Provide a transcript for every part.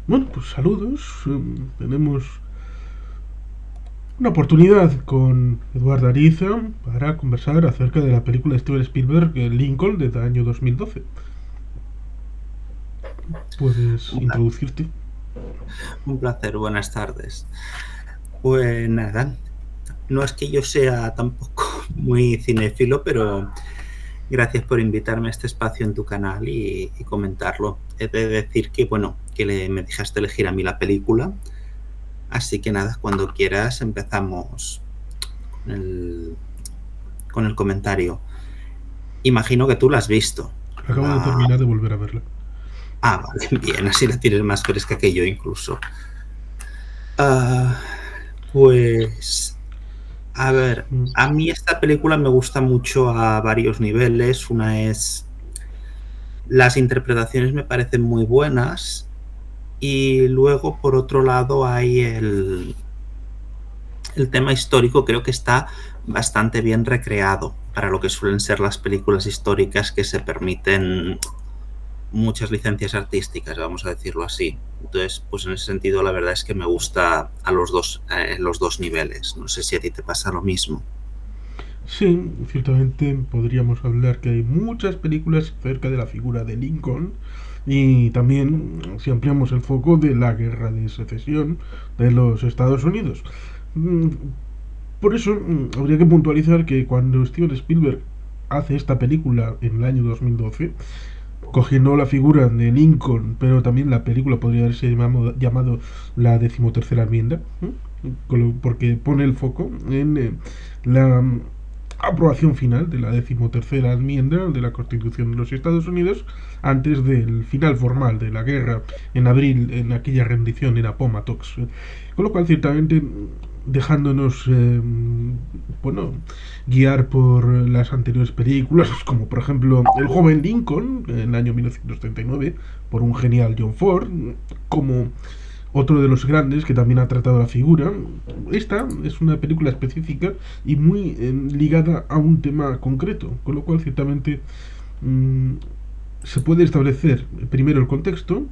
Bueno, pues saludos. Tenemos una oportunidad con Eduardo Ariza para conversar acerca de la película de Steven Spielberg, Lincoln, del año 2012. Puedes Un pla- introducirte. un placer, buenas tardes. Pues nada, no es que yo sea tampoco muy cinéfilo, pero gracias por invitarme a este espacio en tu canal y comentarlo. He de decir que, bueno, me dejaste elegir a mí la película, así que nada, cuando quieras empezamos con con el comentario. Imagino que tú la has visto. Acabo de La... terminar de volver a verla. Vale, bien, así la tienes más fresca que yo incluso. Ah, pues A ver, Mm, a mí esta película me gusta mucho a varios niveles. Una es, las interpretaciones me parecen muy buenas y luego por otro lado hay el tema histórico, creo que está bastante bien recreado para lo que suelen ser las películas históricas que se permiten muchas licencias artísticas, vamos a decirlo así. Entonces, pues en ese sentido la verdad es que me gusta a los dos niveles. No sé si a ti te pasa lo mismo. Sí, ciertamente podríamos hablar que hay muchas películas cerca de la figura de Lincoln y también, si ampliamos el foco, de la guerra de secesión de los Estados Unidos. Mm, Por eso habría que puntualizar que cuando Steven Spielberg hace esta película en el año 2012, cogiendo la figura de Lincoln, pero también la película podría haberse llamado la decimotercera enmienda, porque pone el foco en la aprobación final de la decimotercera enmienda de la Constitución de los Estados Unidos antes del final formal de la guerra en abril, en aquella rendición en Appomattox. Con lo cual, ciertamente, dejándonos bueno, guiar por las anteriores películas, como por ejemplo El joven Lincoln, en el año 1939, por un genial John Ford, como otro de los grandes que también ha tratado la figura. Esta es una película específica y muy ligada a un tema concreto, con lo cual ciertamente mmm, se puede establecer primero el contexto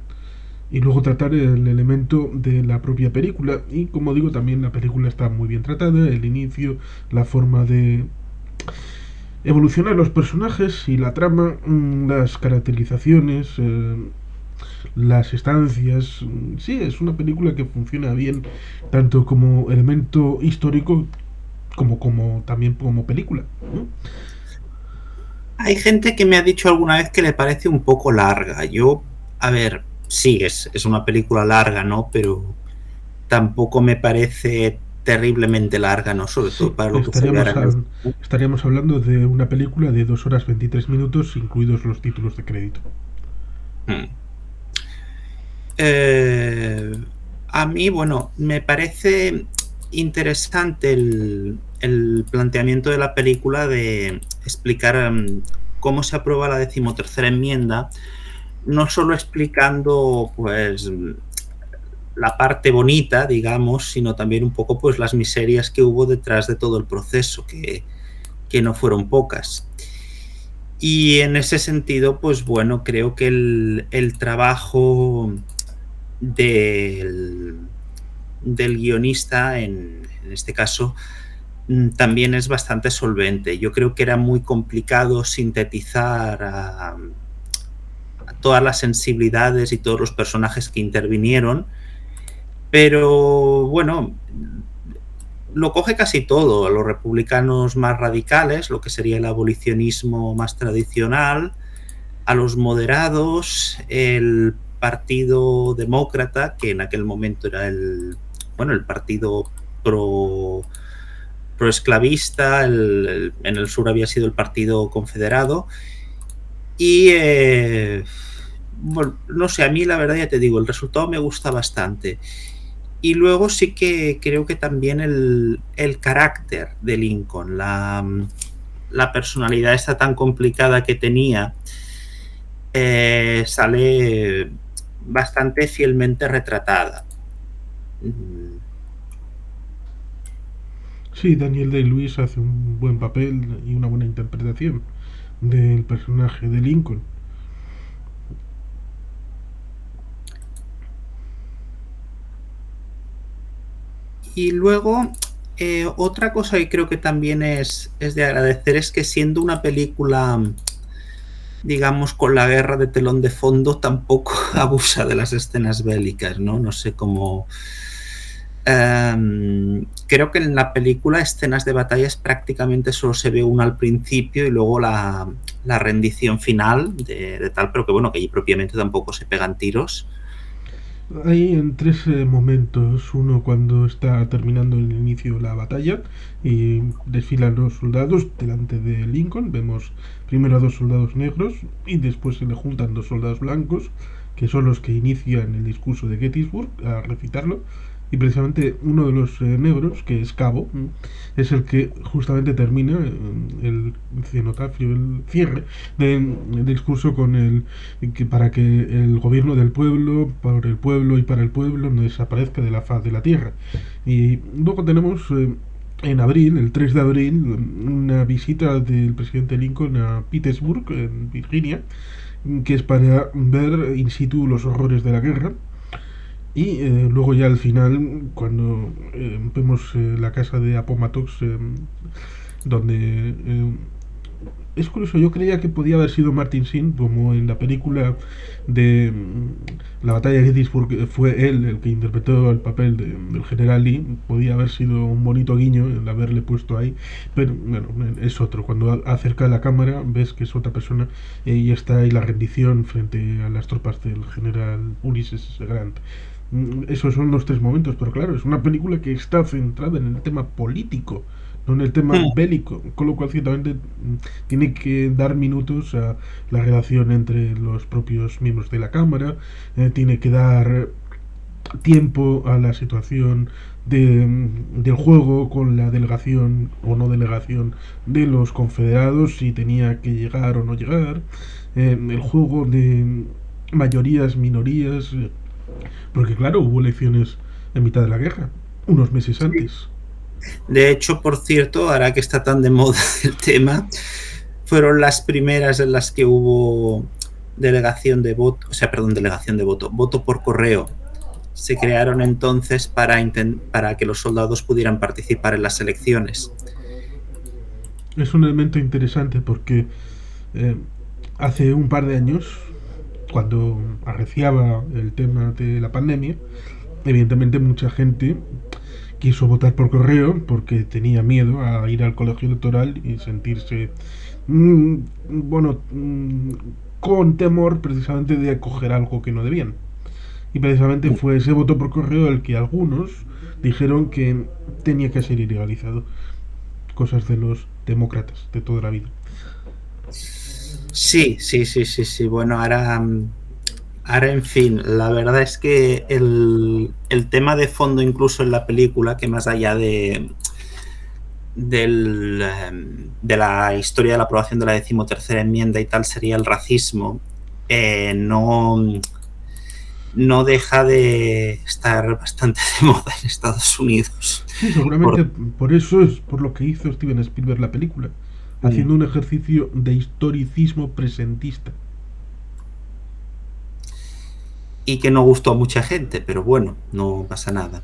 y luego tratar el elemento de la propia película. Y como digo, también la película está muy bien tratada, el inicio, la forma de evolucionar los personajes y la trama, las caracterizaciones, las estancias. Sí, es una película que funciona bien tanto como elemento histórico como también como película, ¿no? Hay gente que me ha dicho alguna vez que le parece un poco larga. Yo, a ver, sí, es una película larga, ¿no? Pero tampoco me parece terriblemente larga, ¿no? Sobre todo Sí, para lo que se ve ahora en el... estaríamos hablando de una película de 2 horas 23 minutos, incluidos los títulos de crédito. Mm. Eh, a mí, bueno, me parece interesante el planteamiento de la película de explicar cómo se aprueba la decimotercera enmienda, no solo explicando pues la parte bonita, digamos, sino también un poco pues las miserias que hubo detrás de todo el proceso, que no fueron pocas. Y en ese sentido, pues bueno, creo que el trabajo del, del guionista, en este caso, también es bastante solvente. Yo creo que era muy complicado sintetizar a todas las sensibilidades y todos los personajes que intervinieron, pero bueno, lo coge casi todo, a los republicanos más radicales, lo que sería el abolicionismo más tradicional, a los moderados, el Partido Demócrata, que en aquel momento era el partido pro, pro esclavista, en el sur había sido el Partido Confederado, y bueno, no sé, a mí la verdad ya te digo, el resultado me gusta bastante. Y luego sí que creo que también el carácter de Lincoln, la personalidad esta tan complicada que tenía, sale bastante fielmente retratada. Mm, Sí, Daniel Day-Lewis hace un buen papel y una buena interpretación del personaje de Lincoln. Y luego, otra cosa que creo que también es de agradecer es que siendo una película, digamos, con la guerra de telón de fondo, tampoco abusa de las escenas bélicas, ¿no? No sé cómo... creo que en la película escenas de batallas prácticamente solo se ve una al principio y luego la rendición final de tal, pero que bueno, que allí propiamente tampoco se pegan tiros. Hay en tres momentos. Uno cuando está terminando el inicio de la batalla y desfilan los soldados delante de Lincoln. Vemos primero a dos soldados negros y después se le juntan dos soldados blancos, que son los que inician el discurso de Gettysburg a recitarlo. Y precisamente uno de los negros, que es Cabo, es el que justamente termina el cenotafio, el cierre del discurso con el que para que el gobierno del pueblo, por el pueblo y para el pueblo no desaparezca de la faz de la tierra. Y luego tenemos en abril, el 3 de abril, una visita del presidente Lincoln a Petersburg, en Virginia, que es para ver in situ los horrores de la guerra. Y luego ya al final, cuando vemos la casa de Appomattox, donde es curioso, yo creía que podía haber sido Martin Sheen, como en la película de la batalla de Gettysburg fue él el que interpretó el papel del general Lee. Podía haber sido un bonito guiño el haberle puesto ahí, pero bueno, es otro. Cuando acerca la cámara ves que es otra persona y está ahí la rendición frente a las tropas del general Ulysses Grant. Esos son los tres momentos, pero claro, es una película que está centrada en el tema político, no en el tema bélico, con lo cual ciertamente tiene que dar minutos a la relación entre los propios miembros de la Cámara, tiene que dar tiempo a la situación del juego con la delegación o no delegación de los confederados, si tenía que llegar o no llegar, el juego de mayorías, minorías, porque claro, hubo elecciones en mitad de la guerra, unos meses antes. De hecho, por cierto, ahora que está tan de moda el tema, fueron las primeras en las que hubo delegación de voto, o sea, perdón, delegación de voto, voto por correo. Se crearon entonces para que los soldados pudieran participar en las elecciones. Es un elemento interesante porque eh, hace un par de años, cuando arreciaba el tema de la pandemia, evidentemente mucha gente quiso votar por correo porque tenía miedo a ir al colegio electoral y sentirse, mmm, bueno, con temor precisamente de acoger algo que no debían. Y precisamente fue ese voto por correo el que algunos dijeron que tenía que ser ilegalizado. Cosas de los demócratas de toda la vida. Sí. Bueno, ahora, en fin, la verdad es que el tema de fondo, incluso en la película, que más allá de la historia de la aprobación de la 13ª enmienda y tal, sería el racismo, no deja de estar bastante de moda en Estados Unidos. Sí, seguramente por eso es por lo que hizo Steven Spielberg la película, haciendo un ejercicio de historicismo presentista. Y que no gustó a mucha gente, pero bueno, no pasa nada.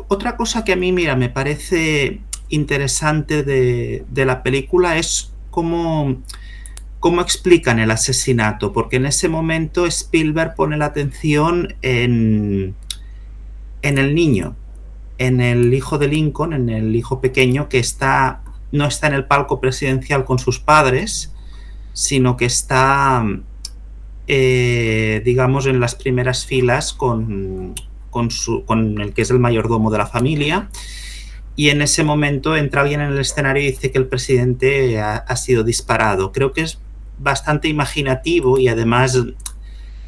Otra cosa que a mí, mira, me parece interesante de la película es cómo explican el asesinato, porque en ese momento Spielberg pone la atención en el niño, en el hijo de Lincoln, en el hijo pequeño que no está en el palco presidencial con sus padres, sino que está, digamos, en las primeras filas con el que es el mayordomo de la familia. Y en ese momento entra alguien en el escenario y dice que el presidente ha sido disparado. Creo que es bastante imaginativo y además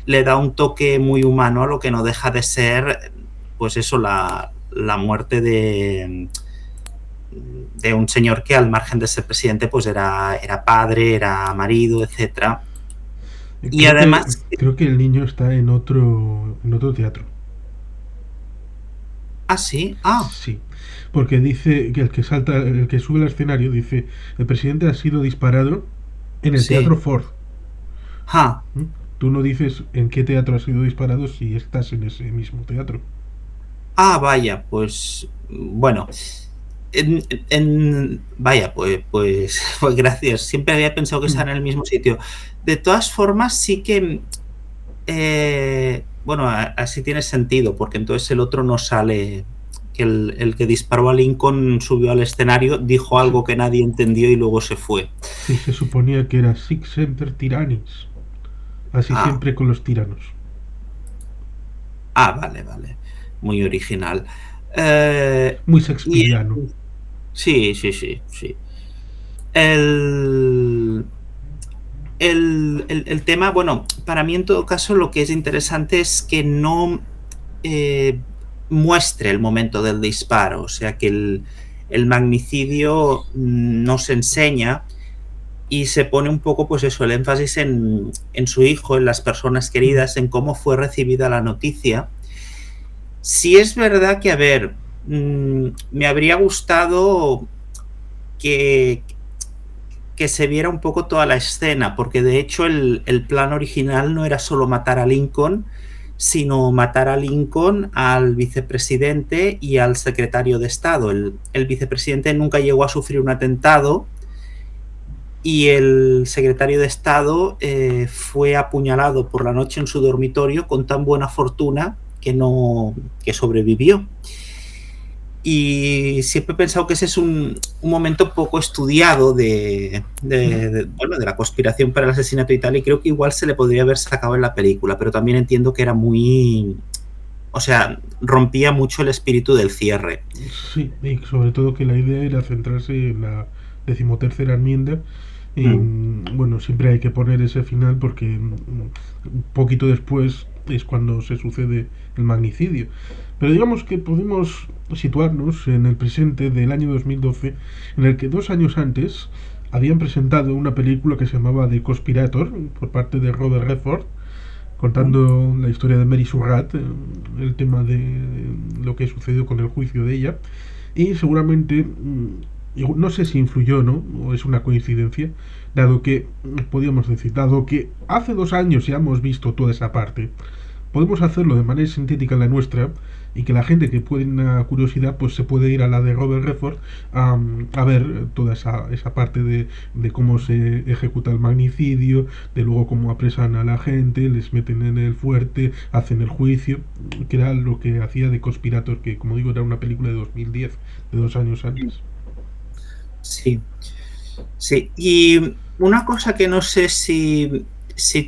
le da un toque muy humano a lo que no deja de ser, pues eso, la muerte de un señor que, al margen de ser presidente, pues era padre, era marido, etcétera. Y además creo que el niño está en otro teatro. Ah, sí. Ah, Sí, porque dice que el que sube al escenario dice, el presidente ha sido disparado en el Teatro sí. Ford. Ah, ¿Mm? Tú no dices en qué teatro ha sido disparado si estás en ese mismo teatro. vaya, pues bueno. Vaya, pues gracias. Siempre había pensado que Mm. estaba en el mismo sitio. De todas formas, sí que, bueno, así tiene sentido, porque entonces el otro no sale, que el que disparó a Lincoln subió al escenario, dijo Sí, algo que nadie entendió y luego se fue. sí, se suponía que era Sic Semper Tyrannis. Así Ah, siempre con los tiranos. vale, vale. Muy original. Eh, Muy y shakespeariano. sí, sí, sí, sí. El, el tema, bueno, para mí en todo caso lo que es interesante es que no eh, muestre el momento del disparo, o sea que el magnicidio no se enseña y se pone un poco, pues eso, el énfasis en su hijo, en las personas Mm. queridas, en cómo fue recibida la noticia. Si es verdad que, a ver, me habría gustado que, que se viera un poco toda la escena, porque de hecho el plan original no era solo matar a Lincoln, sino matar a Lincoln, al vicepresidente y al secretario de Estado. El vicepresidente nunca llegó a sufrir un atentado y el secretario de Estado fue apuñalado por la noche en su dormitorio con tan buena fortuna que no que sobrevivió. Y siempre he pensado que ese es un momento poco estudiado bueno, de la conspiración para el asesinato y tal, y creo que igual se le podría haber sacado en la película, pero también entiendo que era muy... O sea, rompía mucho el espíritu del cierre. Sí, y sobre todo que la idea era centrarse en la decimotercera enmienda. Y Mm. bueno, siempre hay que poner ese final porque un poquito después es cuando se sucede el magnicidio. Pero digamos que podemos situarnos en el presente del año 2012, en el que 2 años antes habían presentado una película que se llamaba The Conspirator por parte de Robert Redford, Mm. contando la historia de Mary Surratt, el tema de lo que sucedió con el juicio de ella. Y seguramente, no sé si influyó, ¿no? O es una coincidencia, dado que, podríamos decir, dado que hace 2 años ya hemos visto toda esa parte, podemos hacerlo de manera sintética en la nuestra y que la gente que puede una curiosidad pues se puede ir a la de Robert Redford a ver toda esa parte de cómo se ejecuta el magnicidio, de luego cómo apresan a la gente, les meten en el fuerte, hacen el juicio, que era lo que hacía de Conspirator, que como digo era una película de 2010, de 2 años antes. Sí, sí. Y una cosa que no sé si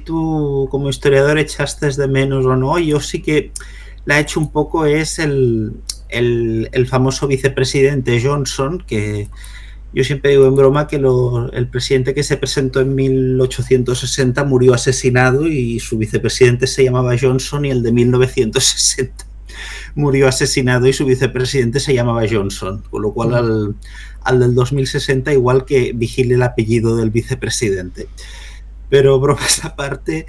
tú como historiador echaste de menos o no, yo sí que la he hecho un poco, es el famoso vicepresidente Johnson, que yo siempre digo en broma que el presidente que se presentó en 1860 murió asesinado y su vicepresidente se llamaba Johnson, y el de 1960 murió asesinado y su vicepresidente se llamaba Johnson, con lo cual Mm. al del 2060 igual que vigile el apellido del vicepresidente. Pero bromas aparte,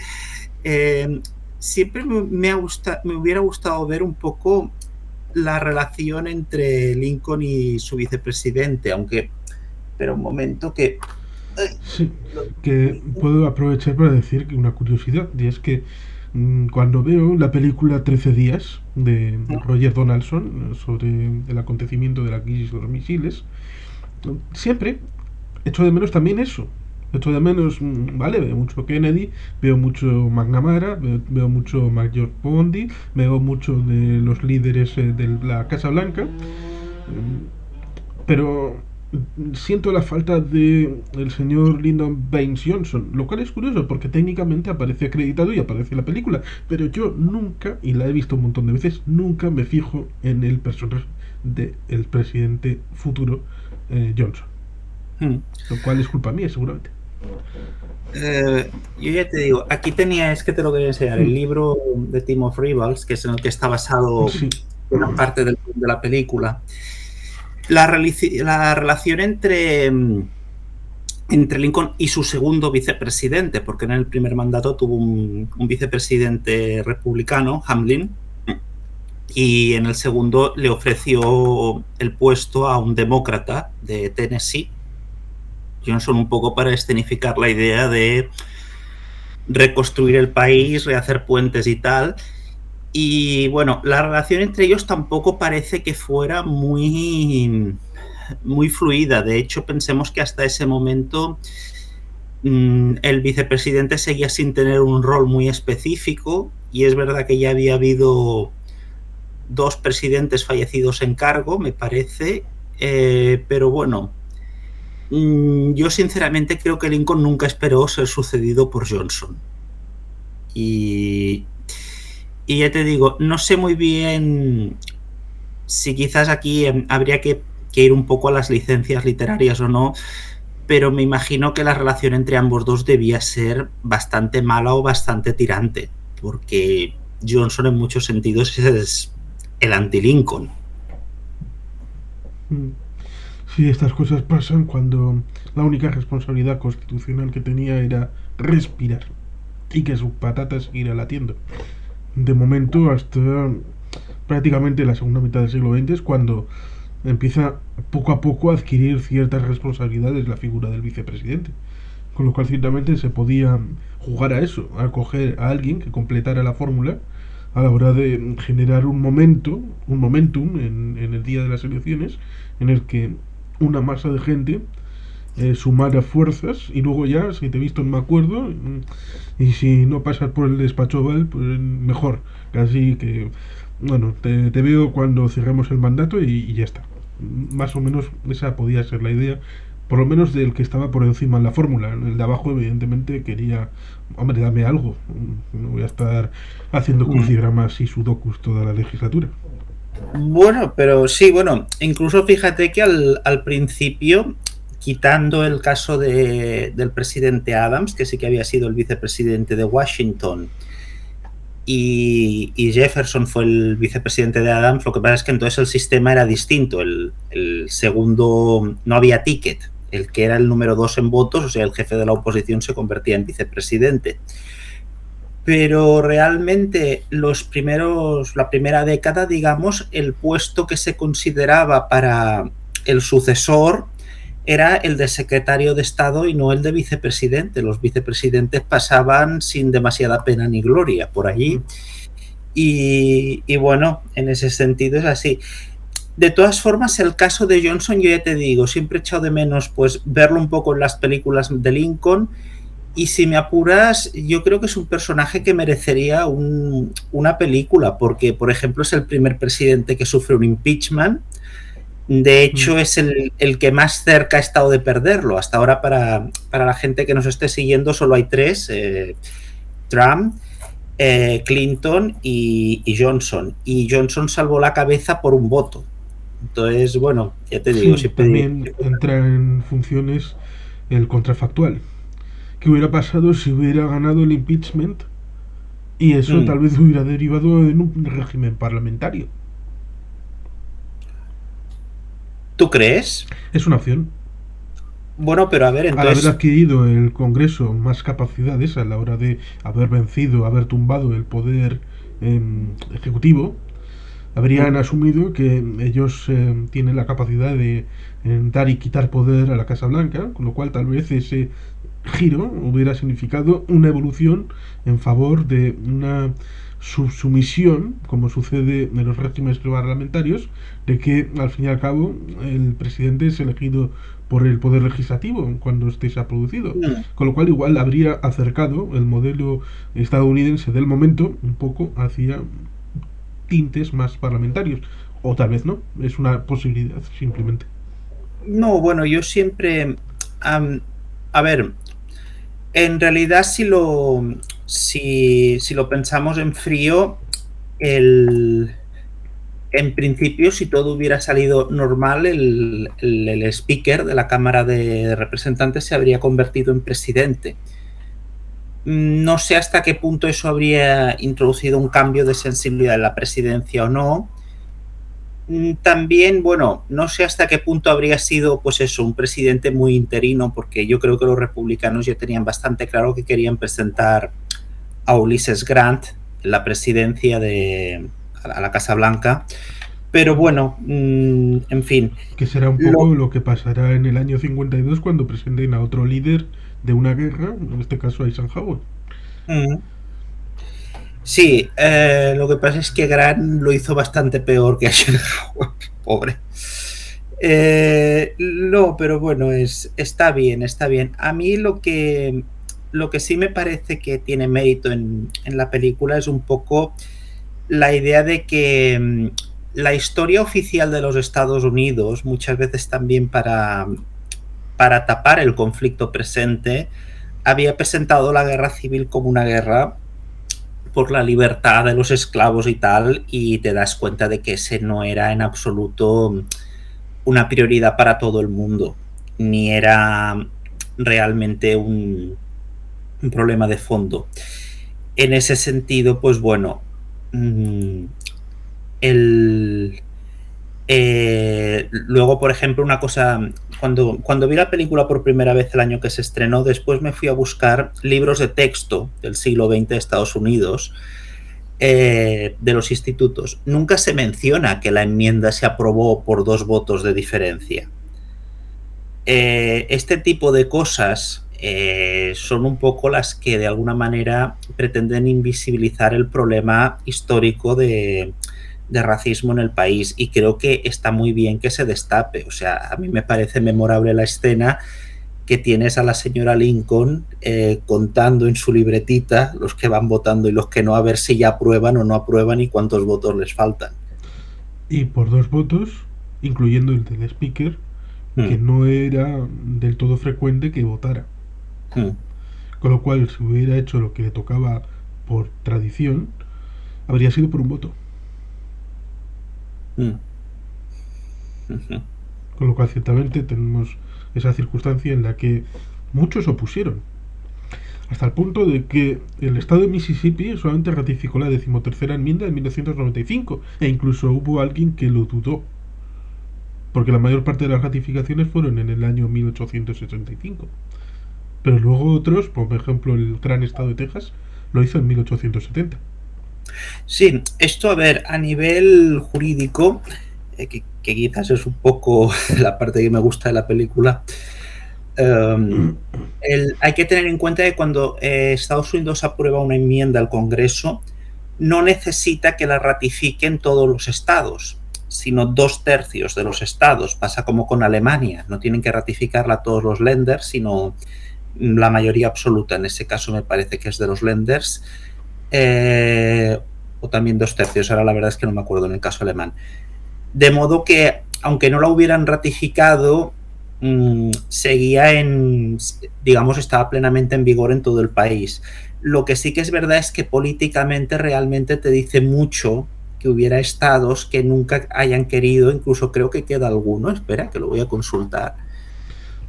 eh, siempre me hubiera gustado ver un poco la relación entre Lincoln y su vicepresidente, aunque, pero un momento que... Sí, que puedo aprovechar para decir que una curiosidad, y es que cuando veo la película 13 días de Roger Donaldson sobre el acontecimiento de la crisis de los misiles, siempre echo de menos también eso. Echo de menos, vale, veo mucho Kennedy, veo mucho McNamara, veo mucho Major Bondi, veo mucho de los líderes de la Casa Blanca, pero siento la falta de el señor Lyndon Baines Johnson, lo cual es curioso porque técnicamente aparece acreditado y aparece en la película, pero yo nunca, y la he visto un montón de veces, nunca me fijo en el personaje del presidente futuro Johnson, Hmm. lo cual es culpa mía seguramente. Yo ya te digo, aquí tenía, es que te lo quería enseñar, el Hmm. libro de Team of Rivals, que es en el que está basado Sí. gran parte de la película. La relación entre Lincoln y su segundo vicepresidente, porque en el primer mandato tuvo un vicepresidente republicano, Hamlin, y en el segundo le ofreció el puesto a un demócrata de Tennessee, Johnson, un poco para escenificar la idea de reconstruir el país, rehacer puentes y tal. Y bueno, la relación entre ellos tampoco parece que fuera muy fluida. De hecho, pensemos que hasta ese momento el vicepresidente seguía sin tener un rol muy específico, y es verdad que ya había habido 2 presidentes fallecidos en cargo, me parece, pero bueno, yo sinceramente creo que Lincoln nunca esperó ser sucedido por Johnson. Y ya te digo, no sé muy bien si quizás aquí habría que ir un poco a las licencias literarias o no, pero me imagino que la relación entre ambos dos debía ser bastante mala o bastante tirante, porque Johnson en muchos sentidos es el anti-Lincoln. Sí, estas cosas pasan cuando la única responsabilidad constitucional que tenía era respirar y que sus patatas siguieran latiendo. De momento, hasta prácticamente la segunda mitad del siglo XX es cuando empieza poco a poco a adquirir ciertas responsabilidades la figura del vicepresidente. Con lo cual, ciertamente, se podía jugar a eso, a coger a alguien que completara la fórmula a la hora de generar un momentum en el día de las elecciones, en el que una masa de gente sumara fuerzas, y luego ya, si te he visto no me acuerdo, y si no pasas por el despacho Oval, pues mejor. Así que, bueno, te veo cuando cerremos el mandato y ya está. Más o menos esa podía ser la idea, por lo menos del que estaba por encima en la fórmula. El de abajo, evidentemente, quería, hombre, dame algo. No voy a estar haciendo crucigramas y sudokus toda la legislatura. Bueno, pero sí, bueno, incluso fíjate que al principio, quitando el caso del presidente Adams, que sí que había sido el vicepresidente de Washington, y Jefferson fue el vicepresidente de Adams, lo que pasa es que entonces el sistema era distinto. El segundo, no había ticket. El que era el número 2 en votos, o sea, el jefe de la oposición, se convertía en vicepresidente. Pero realmente la primera década, digamos, el puesto que se consideraba para el sucesor era el de secretario de Estado y no el de vicepresidente. Los vicepresidentes pasaban sin demasiada pena ni gloria por allí. Y bueno, en ese sentido es así. De todas formas, el caso de Johnson, yo ya te digo, siempre he echado de menos pues verlo un poco en las películas de Lincoln. Y si me apuras, yo creo que es un personaje que merecería una película, porque, por ejemplo, es el primer presidente que sufre un impeachment. De hecho, es el que más cerca ha estado de perderlo. Hasta ahora, para la gente que nos esté siguiendo, solo hay 3, Trump, Clinton y Johnson. Y Johnson salvó la cabeza por un voto. Entonces, bueno, ya te digo. Sí, también entra en funciones el contrafactual. ¿Qué hubiera pasado si hubiera ganado el impeachment y eso tal vez hubiera derivado en un régimen parlamentario? ¿Tú crees? Es una opción. Bueno, pero a ver, entonces... Al haber adquirido el Congreso más capacidades a la hora de haber vencido, haber tumbado el poder ejecutivo, habrían asumido que ellos tienen la capacidad de dar y quitar poder a la Casa Blanca, con lo cual tal vez ese giro hubiera significado una evolución en favor de una subsumisión, como sucede en los regímenes parlamentarios, de que al fin y al cabo el presidente es elegido por el poder legislativo cuando este se ha producido, con lo cual igual habría acercado el modelo estadounidense del momento un poco hacia tintes más parlamentarios, o tal vez no, es una posibilidad simplemente. No, bueno, yo siempre, a ver, en realidad si lo pensamos en frío, en principio, si todo hubiera salido normal, el speaker de la Cámara de Representantes se habría convertido en presidente. No sé hasta qué punto eso habría introducido un cambio de sensibilidad en la presidencia o no. También, bueno, no sé hasta qué punto habría sido, pues eso, un presidente muy interino, porque yo creo que los republicanos ya tenían bastante claro que querían presentar a Ulysses Grant en la presidencia a la Casa Blanca. Pero bueno, en fin. Que será un poco lo que pasará en el año 52 cuando presenten a otro líder de una guerra, en este caso a Eisenhower. Sí, lo que pasa es que Grant lo hizo bastante peor que Eisenhower, pobre. No, pero bueno, está bien, está bien. A mí lo que sí me parece que tiene mérito en la película es un poco la idea de que la historia oficial de los Estados Unidos, muchas veces también para tapar el conflicto presente, había presentado la guerra civil como una guerra por la libertad de los esclavos y tal, y te das cuenta de que ese no era en absoluto una prioridad para todo el mundo, ni era realmente un problema de fondo. En ese sentido, pues bueno, luego, por ejemplo, una cosa, cuando vi la película por primera vez el año que se estrenó, después me fui a buscar libros de texto del siglo XX de Estados Unidos, de los institutos. Nunca se menciona que la enmienda se aprobó por 2 votos de diferencia. Este tipo de cosas son un poco las que de alguna manera pretenden invisibilizar el problema histórico de racismo en el país, y creo que está muy bien que se destape. O sea, a mí me parece memorable la escena que tienes a la señora Lincoln contando en su libretita los que van votando y los que no, a ver si ya aprueban o no aprueban y cuántos votos les faltan. Y por 2 votos, incluyendo el del speaker, que no era del todo frecuente que votara. Con lo cual, si hubiera hecho lo que le tocaba por tradición, habría sido por un voto. Con lo cual, ciertamente, tenemos esa circunstancia en la que muchos opusieron. Hasta el punto de que el estado de Mississippi solamente ratificó la 13ª enmienda en 1995, e incluso hubo alguien que lo dudó, porque la mayor parte de las ratificaciones fueron en el año 1865. Pero luego otros, por ejemplo el gran estado de Texas, lo hizo en 1870. Sí, esto, a ver, a nivel jurídico, que quizás es un poco la parte que me gusta de la película, hay que tener en cuenta que cuando Estados Unidos aprueba una enmienda al Congreso, no necesita que la ratifiquen todos los estados, sino 2/3 de los estados. Pasa como con Alemania, no tienen que ratificarla todos los Länder, sino la mayoría absoluta. En ese caso me parece que es de los Länders, o también 2/3, ahora la verdad es que no me acuerdo en el caso alemán. De modo que, aunque no la hubieran ratificado, seguía digamos, estaba plenamente en vigor en todo el país. Lo que sí que es verdad es que políticamente realmente te dice mucho que hubiera estados que nunca hayan querido, incluso creo que queda alguno, espera, que lo voy a consultar.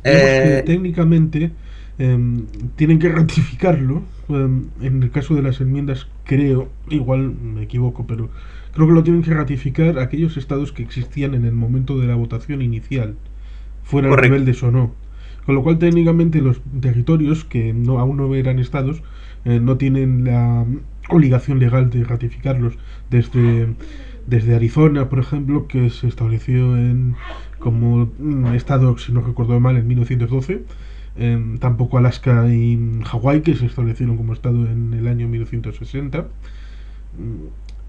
Que técnicamente tienen que ratificarlo. En el caso de las enmiendas, creo, igual me equivoco, pero creo que lo tienen que ratificar aquellos estados que existían en el momento de la votación inicial, fueran rebeldes o no. Con lo cual, técnicamente, los territorios que aún no eran estados no tienen la obligación legal de ratificarlos. Desde Arizona, por ejemplo, que se estableció como estado, si no recuerdo mal, en 1912. Tampoco Alaska y Hawái, que se establecieron como estado en el año 1960.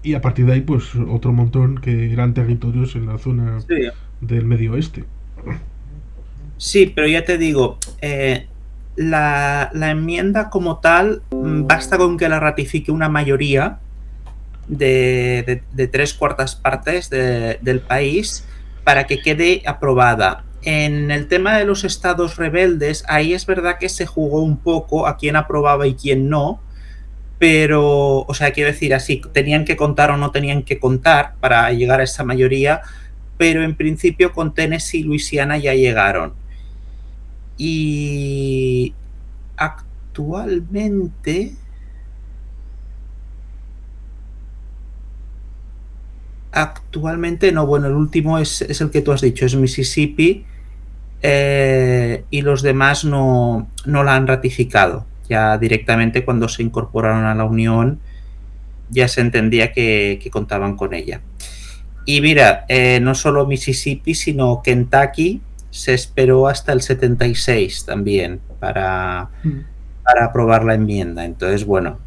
Y a partir de ahí, pues otro montón que eran territorios en la zona del medio oeste. Sí, pero ya te digo, la enmienda como tal, basta con que la ratifique una mayoría de 3/4 partes del país para que quede aprobada. En el tema de los estados rebeldes, ahí es verdad que se jugó un poco a quién aprobaba y quién no, pero, o sea, quiero decir, así, tenían que contar o no tenían que contar para llegar a esa mayoría, pero en principio con Tennessee y Luisiana ya llegaron. Y actualmente no, bueno, el último es el que tú has dicho, es Mississippi, y los demás no la han ratificado. Ya directamente cuando se incorporaron a la Unión ya se entendía que contaban con ella. Y mira, no solo Mississippi, sino Kentucky se esperó hasta el 76 también para aprobar la enmienda. Entonces, bueno,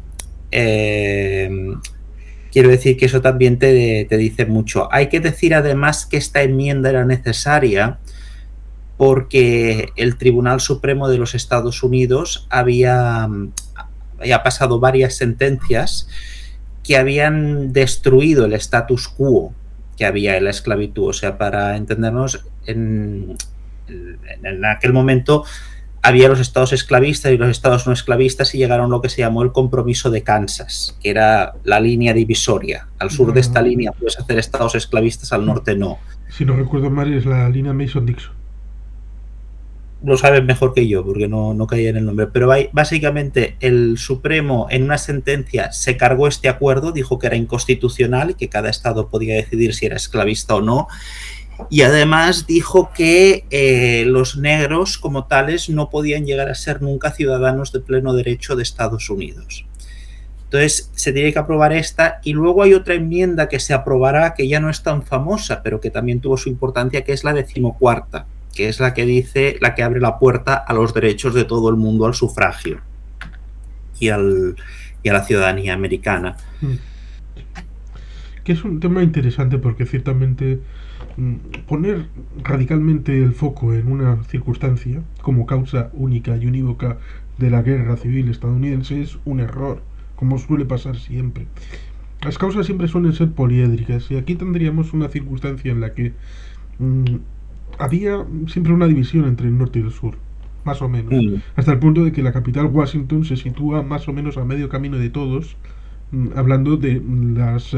quiero decir que eso también te dice mucho. Hay que decir además que esta enmienda era necesaria porque el Tribunal Supremo de los Estados Unidos había pasado varias sentencias que habían destruido el status quo que había en la esclavitud. O sea, para entendernos, en aquel momento había los estados esclavistas y los estados no esclavistas y llegaron a lo que se llamó el compromiso de Kansas, que era la línea divisoria. Al sur de esta línea puedes hacer estados esclavistas, al norte no. Si no recuerdo mal, es la línea Mason-Dixon. Lo saben mejor que yo porque no caía en el nombre, pero básicamente el Supremo en una sentencia se cargó este acuerdo, dijo que era inconstitucional y que cada estado podía decidir si era esclavista o no, y además dijo que los negros como tales no podían llegar a ser nunca ciudadanos de pleno derecho de Estados Unidos. Entonces se tiene que aprobar esta, y luego hay otra enmienda que se aprobará que ya no es tan famosa, pero que también tuvo su importancia, que es la 14ª, que es la que abre la puerta a los derechos de todo el mundo al sufragio y a la ciudadanía americana. Que es un tema interesante porque ciertamente poner radicalmente el foco en una circunstancia como causa única y unívoca de la guerra civil estadounidense es un error, como suele pasar siempre. Las causas siempre suelen ser poliédricas, y aquí tendríamos una circunstancia en la que había siempre una división entre el norte y el sur, más o menos, hasta el punto de que la capital, Washington, se sitúa más o menos a medio camino de todos, hablando de las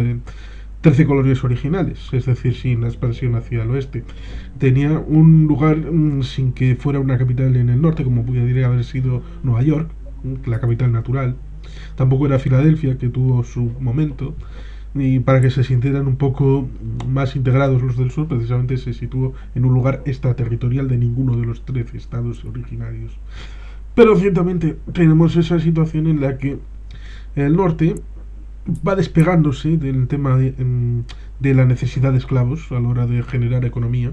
13 colonias originales, es decir, sin la expansión hacia el oeste. Tenía un lugar sin que fuera una capital en el norte, como podría haber sido Nueva York, la capital natural. Tampoco era Filadelfia, que tuvo su momento, y para que se sintieran un poco más integrados los del sur, precisamente se situó en un lugar extraterritorial de ninguno de los 13 estados originarios. Pero ciertamente tenemos esa situación en la que el norte va despegándose del tema de la necesidad de esclavos a la hora de generar economía,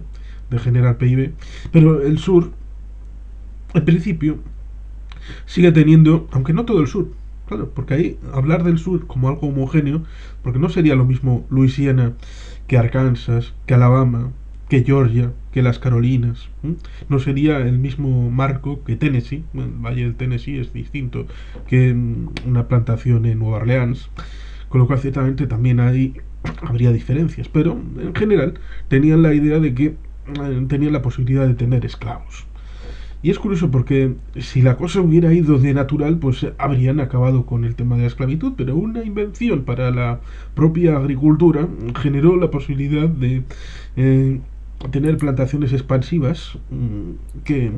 de generar PIB, pero el sur, en principio, sigue teniendo, aunque no todo el sur, claro, porque ahí hablar del sur como algo homogéneo, porque no sería lo mismo Luisiana que Arkansas, que Alabama, que Georgia, que las Carolinas, no sería el mismo marco que Tennessee. El Valle del Tennessee es distinto que una plantación en Nueva Orleans, con lo cual ciertamente también habría diferencias, pero en general tenían la idea de que tenían la posibilidad de tener esclavos. Y es curioso porque si la cosa hubiera ido de natural, pues habrían acabado con el tema de la esclavitud, pero una invención para la propia agricultura generó la posibilidad de tener plantaciones expansivas que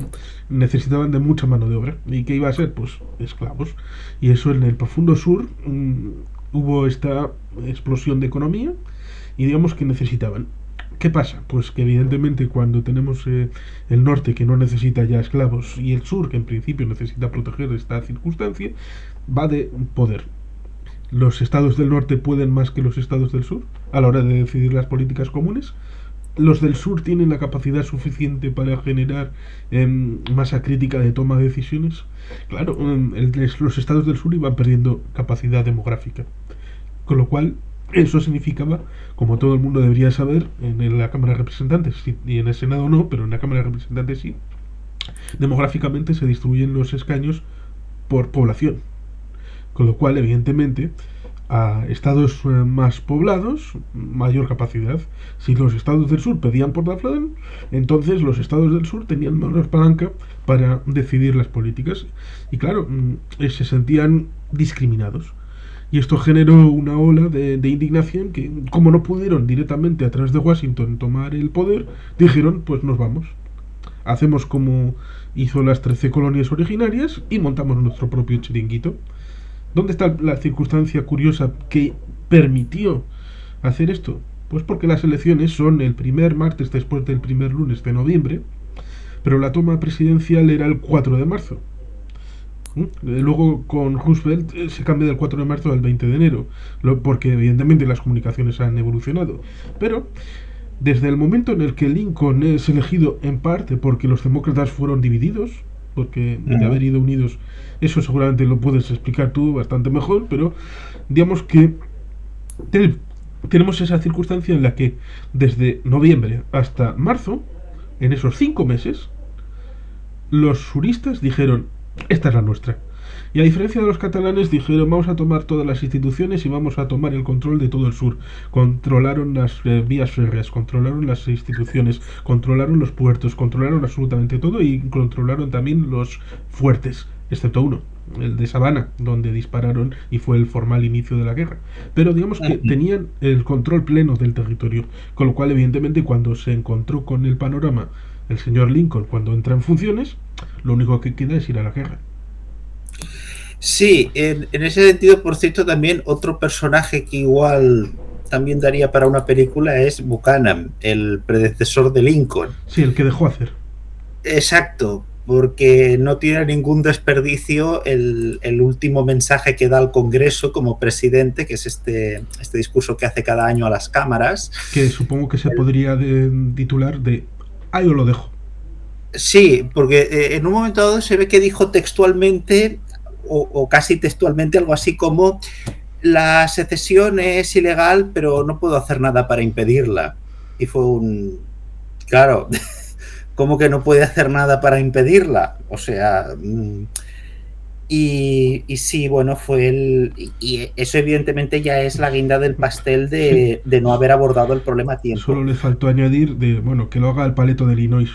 necesitaban de mucha mano de obra. ¿Y qué iba a ser? Pues esclavos. Y eso en el profundo sur hubo esta explosión de economía y digamos que necesitaban. ¿Qué pasa? Pues que evidentemente cuando tenemos el norte que no necesita ya esclavos y el sur que en principio necesita proteger esta circunstancia, va de poder. Los estados del norte pueden más que los estados del sur a la hora de decidir las políticas comunes. Los del sur tienen la capacidad suficiente para generar masa crítica de toma de decisiones. Claro, los estados del sur iban perdiendo capacidad demográfica, con lo cual eso significaba, como todo el mundo debería saber, en la Cámara de Representantes y en el Senado no, pero en la Cámara de Representantes sí, demográficamente se distribuyen los escaños por población, con lo cual evidentemente a estados más poblados, mayor capacidad. Si los estados del sur pedían por población, entonces los estados del sur tenían menor palanca para decidir las políticas y claro, se sentían discriminados. Y esto generó una ola de indignación que, como no pudieron directamente a través de Washington tomar el poder, dijeron, pues nos vamos. Hacemos como hizo las 13 colonias originarias y montamos nuestro propio chiringuito. ¿Dónde está la circunstancia curiosa que permitió hacer esto? Pues porque las elecciones son el primer martes después del primer lunes de noviembre, pero la toma presidencial era el 4 de marzo. Luego con Roosevelt se cambia del 4 de marzo al 20 de enero, porque evidentemente las comunicaciones han evolucionado. Pero desde el momento en el que Lincoln es elegido en parte porque los demócratas fueron divididos, porque de haber ido unidos, eso seguramente lo puedes explicar tú bastante mejor, pero digamos que tenemos esa circunstancia en la que desde noviembre hasta marzo, en esos 5 meses, los suristas dijeron, esta es la nuestra. Y a diferencia de los catalanes, dijeron, vamos a tomar todas las instituciones y vamos a tomar el control de todo el sur. Controlaron las vías férreas, controlaron las instituciones, controlaron los puertos, controlaron absolutamente todo y controlaron también los fuertes, excepto uno, el de Savannah, donde dispararon y fue el formal inicio de la guerra. Pero digamos que tenían el control pleno del territorio, con lo cual evidentemente cuando se encontró con el panorama el señor Lincoln cuando entra en funciones, lo único que queda es ir a la guerra. Sí, en ese sentido, por cierto, también otro personaje que igual también daría para una película es Buchanan, el predecesor de Lincoln. Sí, el que dejó hacer. Exacto, porque no tiene ningún desperdicio el último mensaje que da al Congreso como presidente, que es este discurso que hace cada año a las cámaras. Que supongo que se podría titular de ahí os lo dejo. Sí, porque en un momento dado se ve que dijo textualmente o casi textualmente algo así como la secesión es ilegal, pero no puedo hacer nada para impedirla. Y fue claro, ¿cómo que no puede hacer nada para impedirla? O sea, y sí, bueno, fue y eso evidentemente ya es la guinda del pastel de no haber abordado el problema a tiempo. Solo le faltó añadir que lo haga el paleto de Illinois.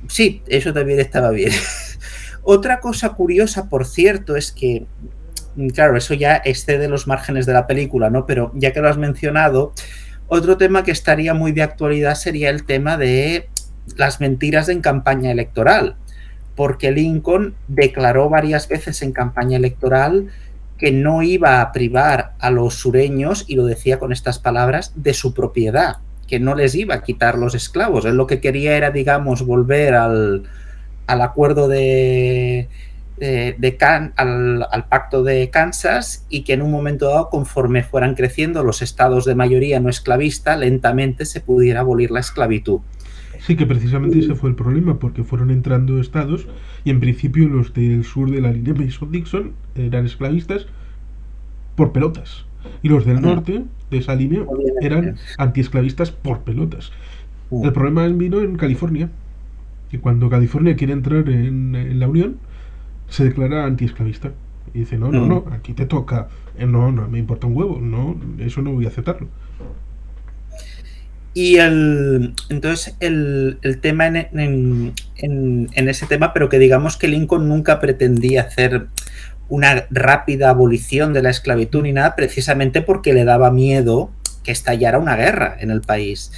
Sí, eso también estaba bien. Otra cosa curiosa, por cierto, es que, claro, eso ya excede los márgenes de la película, ¿no? Pero ya que lo has mencionado, otro tema que estaría muy de actualidad sería el tema de las mentiras en campaña electoral, porque Lincoln declaró varias veces en campaña electoral que no iba a privar a los sureños, y lo decía con estas palabras, de su propiedad, que no les iba a quitar los esclavos. Él lo que quería era, digamos, volver al acuerdo al pacto de Kansas, y que en un momento dado, conforme fueran creciendo los estados de mayoría no esclavista, lentamente se pudiera abolir la esclavitud. Sí, que precisamente ese fue el problema, porque fueron entrando estados y en principio los del sur de la línea Mason-Dixon eran esclavistas por pelotas. Y los del norte de esa línea eran antiesclavistas por pelotas. El problema vino en California. Y cuando California quiere entrar en la Unión, se declara antiesclavista. Y dice, no, aquí te toca. No, me importa un huevo. No, eso no voy a aceptarlo. Y entonces el tema en ese tema, pero que digamos que Lincoln nunca pretendía hacer una rápida abolición de la esclavitud ni nada, precisamente porque le daba miedo que estallara una guerra en el país.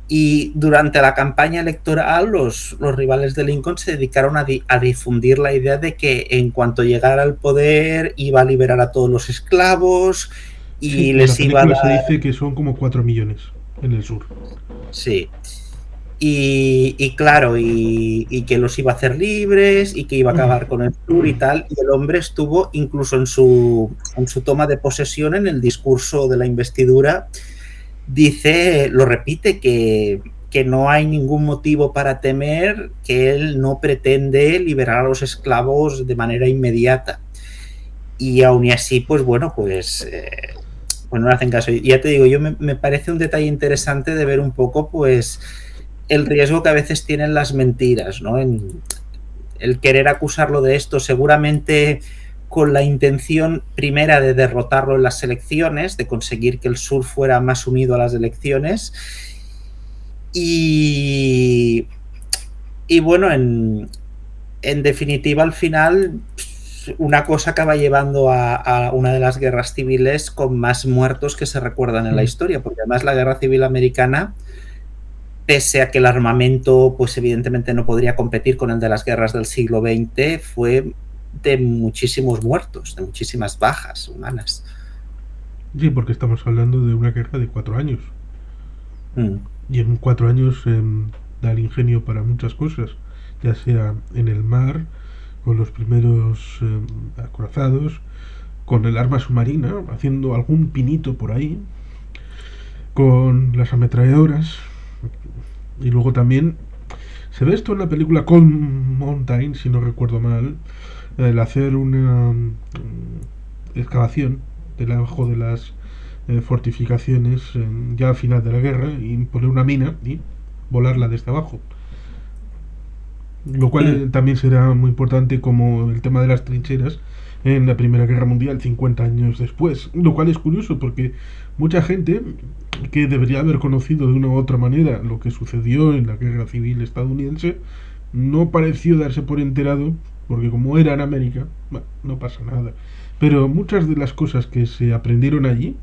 Y durante la campaña electoral los rivales de Lincoln se dedicaron a difundir la idea de que en cuanto llegara al poder iba a liberar a todos los esclavos y sí, les iba a dar... se dice que son como 4 millones en el sur. Sí. Y claro, y que los iba a hacer libres y que iba a acabar con el sur y tal. Y el hombre estuvo incluso en su toma de posesión, en el discurso de la investidura, lo repite, que no hay ningún motivo para temer, que él no pretende liberar a los esclavos de manera inmediata. Y aún así, pues bueno, pues no le hacen caso. Y ya te digo, me parece un detalle interesante de ver un poco, pues, el riesgo que a veces tienen las mentiras, ¿no? El querer acusarlo de esto, seguramente con la intención primera de derrotarlo en las elecciones, de conseguir que el sur fuera más unido a las elecciones. Y bueno, en definitiva, al final, una cosa acaba llevando a una de las guerras civiles con más muertos que se recuerdan en la historia, porque además la guerra civil americana, pese a que el armamento, pues evidentemente no podría competir con el de las guerras del siglo XX, fue de muchísimos muertos, de muchísimas bajas humanas. Sí, porque estamos hablando de una guerra de 4 años. Y en 4 años da el ingenio para muchas cosas, ya sea en el mar, con los primeros acorazados, con el arma submarina, haciendo algún pinito por ahí, con las ametralladoras. Y luego también se ve esto en la película Cold Mountain, si no recuerdo mal, el hacer una excavación debajo de las fortificaciones ya al final de la guerra y poner una mina y volarla desde abajo. Lo cual también será muy importante como el tema de las trincheras en la Primera Guerra Mundial 50 años después. Lo cual es curioso porque mucha gente que debería haber conocido de una u otra manera lo que sucedió en la Guerra Civil estadounidense no pareció darse por enterado porque como era en América, bueno, no pasa nada. Pero muchas de las cosas que se aprendieron allí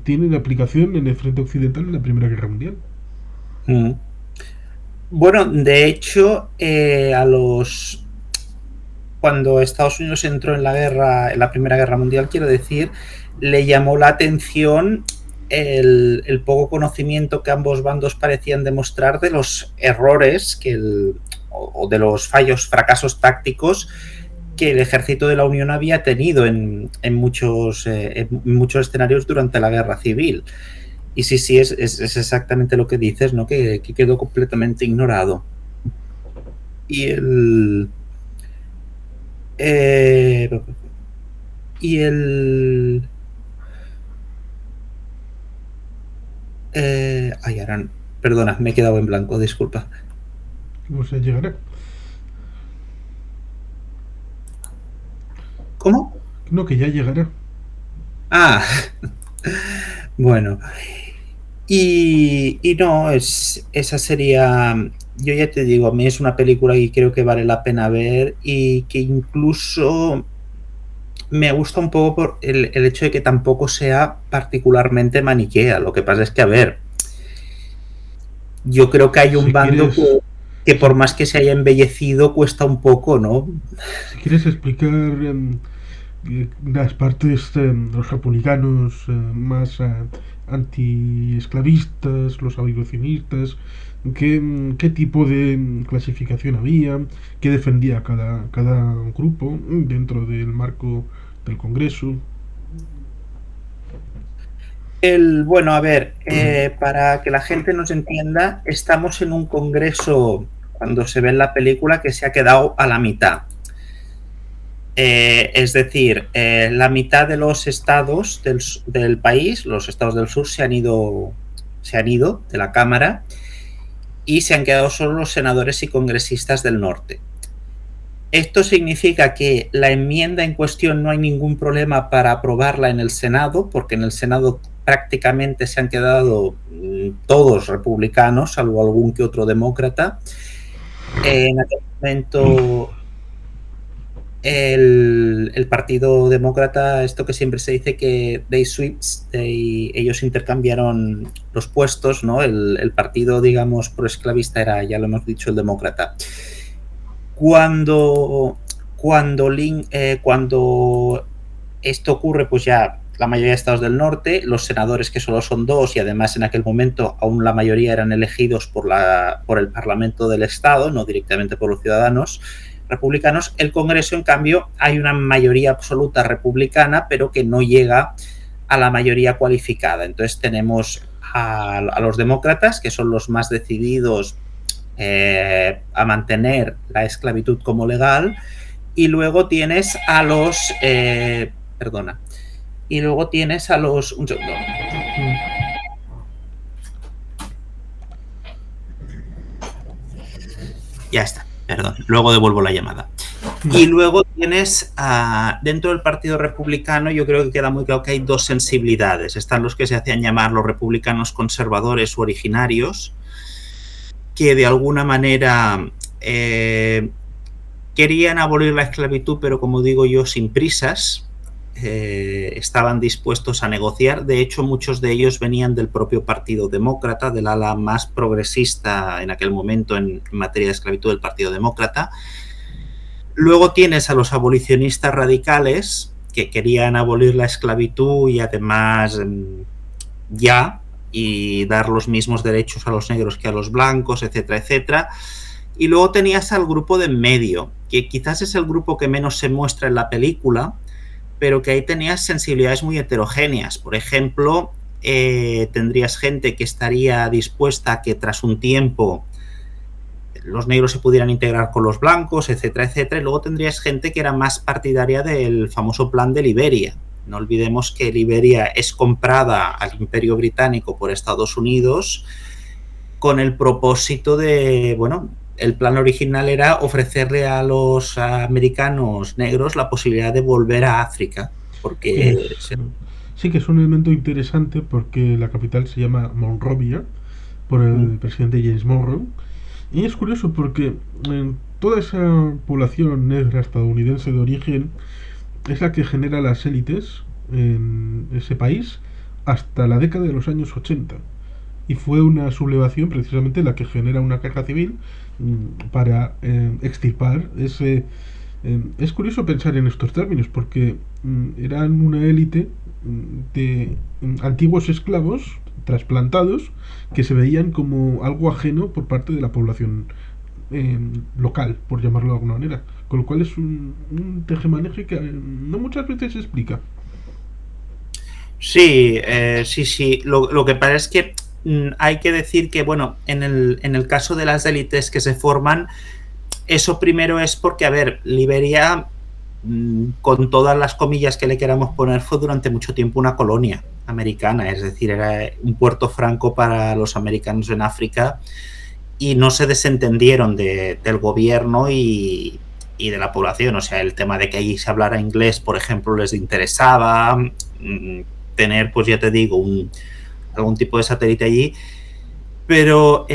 tienen aplicación en el frente occidental en la Primera Guerra Mundial. Bueno, de hecho, cuando Estados Unidos entró en la Primera Guerra Mundial, quiero decir, le llamó la atención el poco conocimiento que ambos bandos parecían demostrar de los errores o de los fracasos tácticos que el ejército de la Unión había tenido en muchos escenarios durante la Guerra Civil. Y sí, es exactamente lo que dices, ¿no? Que quedó completamente ignorado. Y Aran, perdona, me he quedado en blanco, disculpa. ¿Cómo se llegará? ¿Cómo? No, que ya llegará. Bueno. Y no, esa sería, yo ya te digo, a mí es una película que creo que vale la pena ver y que incluso me gusta un poco por el hecho de que tampoco sea particularmente maniquea. Lo que pasa es que, a ver, yo creo que hay un bando que por más que se haya embellecido cuesta un poco, ¿no? Si quieres explicar las partes de los republicanos más anti-esclavistas, los abolicionistas, qué tipo de clasificación había, qué defendía cada grupo dentro del marco del Congreso. Bueno, a ver, para que la gente nos entienda, estamos en un Congreso, cuando se ve en la película, que se ha quedado a la mitad. Es decir, la mitad de los estados del país, los estados del sur, se han ido de la Cámara y se han quedado solo los senadores y congresistas del norte. Esto significa que la enmienda en cuestión no hay ningún problema para aprobarla en el Senado, porque en el Senado prácticamente se han quedado todos republicanos, salvo algún que otro demócrata. En aquel momento el Partido Demócrata, esto que siempre se dice que ellos intercambiaron los puestos, ¿no? El partido, digamos, proesclavista era, ya lo hemos dicho, el Demócrata. Cuando esto ocurre, pues ya la mayoría de estados del norte, los senadores, que solo son 2, y además en aquel momento aún la mayoría eran elegidos por el Parlamento del Estado, no directamente por los ciudadanos republicanos. El Congreso, en cambio, hay una mayoría absoluta republicana, pero que no llega a la mayoría cualificada. Entonces tenemos a los demócratas, que son los más decididos a mantener la esclavitud como legal, y luego tienes a los un segundo. Ya está, perdón, luego devuelvo la llamada. Y luego tienes dentro del Partido Republicano, yo creo que queda muy claro que hay 2 sensibilidades. Están los que se hacían llamar los republicanos conservadores o originarios, que de alguna manera querían abolir la esclavitud, pero como digo yo, sin prisas. Estaban dispuestos a negociar. De hecho, muchos de ellos venían del propio Partido Demócrata, del ala más progresista en aquel momento en materia de esclavitud del Partido Demócrata. Luego tienes a los abolicionistas radicales, que querían abolir la esclavitud y además y dar los mismos derechos a los negros que a los blancos, etcétera, etcétera. Y luego tenías al grupo de en medio, que quizás es el grupo que menos se muestra en la película, pero que ahí tenías sensibilidades muy heterogéneas. Por ejemplo, tendrías gente que estaría dispuesta a que tras un tiempo los negros se pudieran integrar con los blancos, etcétera, etcétera. Y luego tendrías gente que era más partidaria del famoso plan de Liberia. No olvidemos que Liberia es comprada al Imperio Británico por Estados Unidos con el propósito de, bueno, el plan original era ofrecerle a los americanos negros la posibilidad de volver a África, porque Sí que es un elemento interesante porque la capital se llama Monrovia por el presidente James Monroe. Y es curioso porque toda esa población negra estadounidense de origen es la que genera las élites en ese país hasta la década de los años 80. Y fue una sublevación precisamente la que genera una guerra civil para extirpar ese... es curioso pensar en estos términos porque eran una élite de antiguos esclavos trasplantados que se veían como algo ajeno por parte de la población local, por llamarlo de alguna manera. Con lo cual es un tejemaneje que no muchas veces se explica. Sí, sí. Lo que pasa es que hay que decir que, bueno, en el caso de las élites que se forman, eso primero es porque, a ver, Liberia, con todas las comillas que le queramos poner, fue durante mucho tiempo una colonia americana, es decir, era un puerto franco para los americanos en África y no se desentendieron del gobierno y de la población. O sea, el tema de que allí se hablara inglés, por ejemplo, les interesaba, tener, pues ya te digo, algún tipo de satélite allí, pero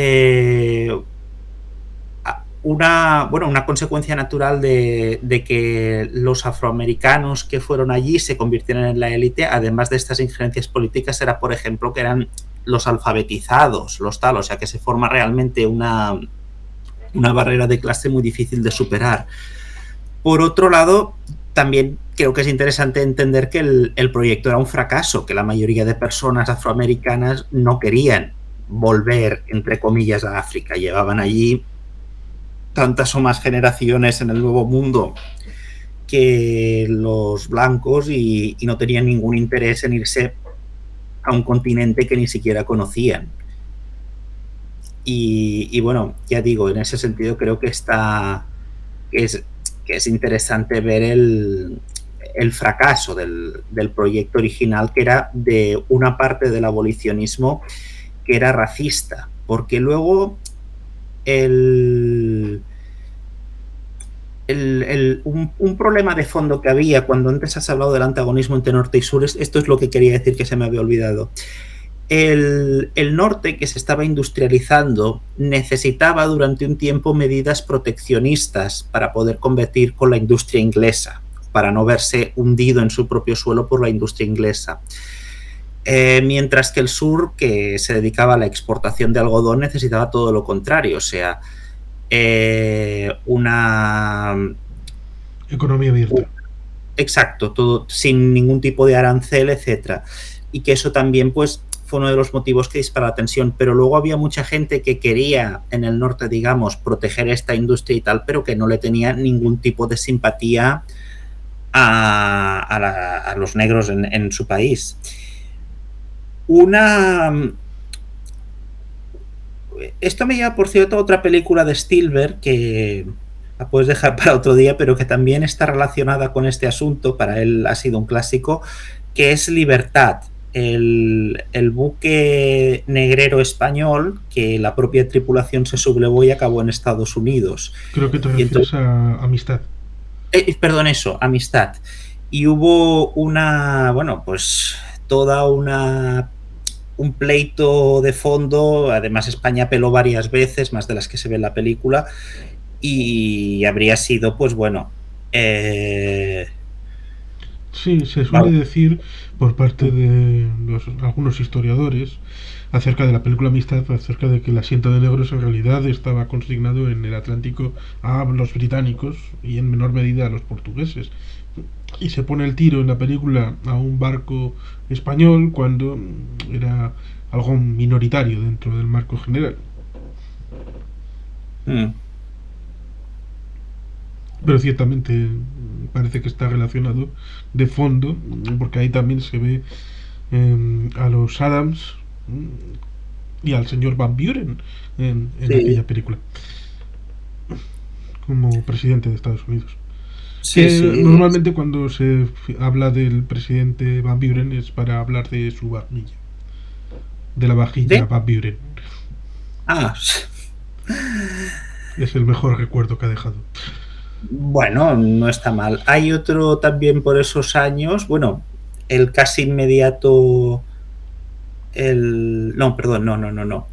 una consecuencia natural de que los afroamericanos que fueron allí se convirtieran en la élite, además de estas injerencias políticas, era, por ejemplo, que eran los alfabetizados, los tal, o sea que se forma realmente una barrera de clase muy difícil de superar. Por otro lado, también creo que es interesante entender que el proyecto era un fracaso, que la mayoría de personas afroamericanas no querían volver, entre comillas, a África. Llevaban allí tantas o más generaciones en el Nuevo Mundo que los blancos y no tenían ningún interés en irse a un continente que ni siquiera conocían. Y bueno, ya digo, en ese sentido creo que es interesante ver el fracaso del proyecto original, que era de una parte del abolicionismo que era racista, porque luego un problema de fondo que había cuando antes has hablado del antagonismo entre norte y sur, esto es lo que quería decir, que se me había olvidado. El norte, que se estaba industrializando, necesitaba durante un tiempo medidas proteccionistas para poder competir con la industria inglesa, para no verse hundido en su propio suelo por la industria inglesa. Mientras que el sur, que se dedicaba a la exportación de algodón, necesitaba todo lo contrario, o sea, una economía abierta. Exacto, todo sin ningún tipo de arancel, etcétera. Y que eso también, pues, fue uno de los motivos que dispara la tensión. Pero luego había mucha gente que quería en el norte, digamos, proteger esta industria y tal, pero que no le tenía ningún tipo de simpatía a los negros en su país. Esto me lleva, por cierto, a otra película de Spielberg que la puedes dejar para otro día, pero que también está relacionada con este asunto. Para él ha sido un clásico, que es Libertad, el buque negrero español que la propia tripulación se sublevó y acabó en Estados Unidos. Creo que te refieres a Amistad. Perdón, eso, Amistad. Y hubo toda un pleito de fondo. Además, España apeló varias veces, más de las que se ve en la película, y habría sido, pues bueno, sí, se suele decir por parte de algunos historiadores acerca de la película Amistad, acerca de que el asiento de negros en realidad estaba consignado en el Atlántico a los británicos y en menor medida a los portugueses. Y se pone el tiro en la película a un barco español cuando era algo minoritario dentro del marco general. pero ciertamente parece que está relacionado de fondo, porque ahí también se ve a los Adams y al señor Van Buren en Sí, aquella película, como presidente de Estados Unidos. sí, Que sí. normalmente cuando se habla del presidente Van Buren es para hablar de su vajilla, de la vajilla ¿De? Van Buren. Ah, Es el mejor recuerdo que ha dejado. bueno, no está mal. Hay otro también por esos años, bueno, el casi inmediato, no, perdón, no.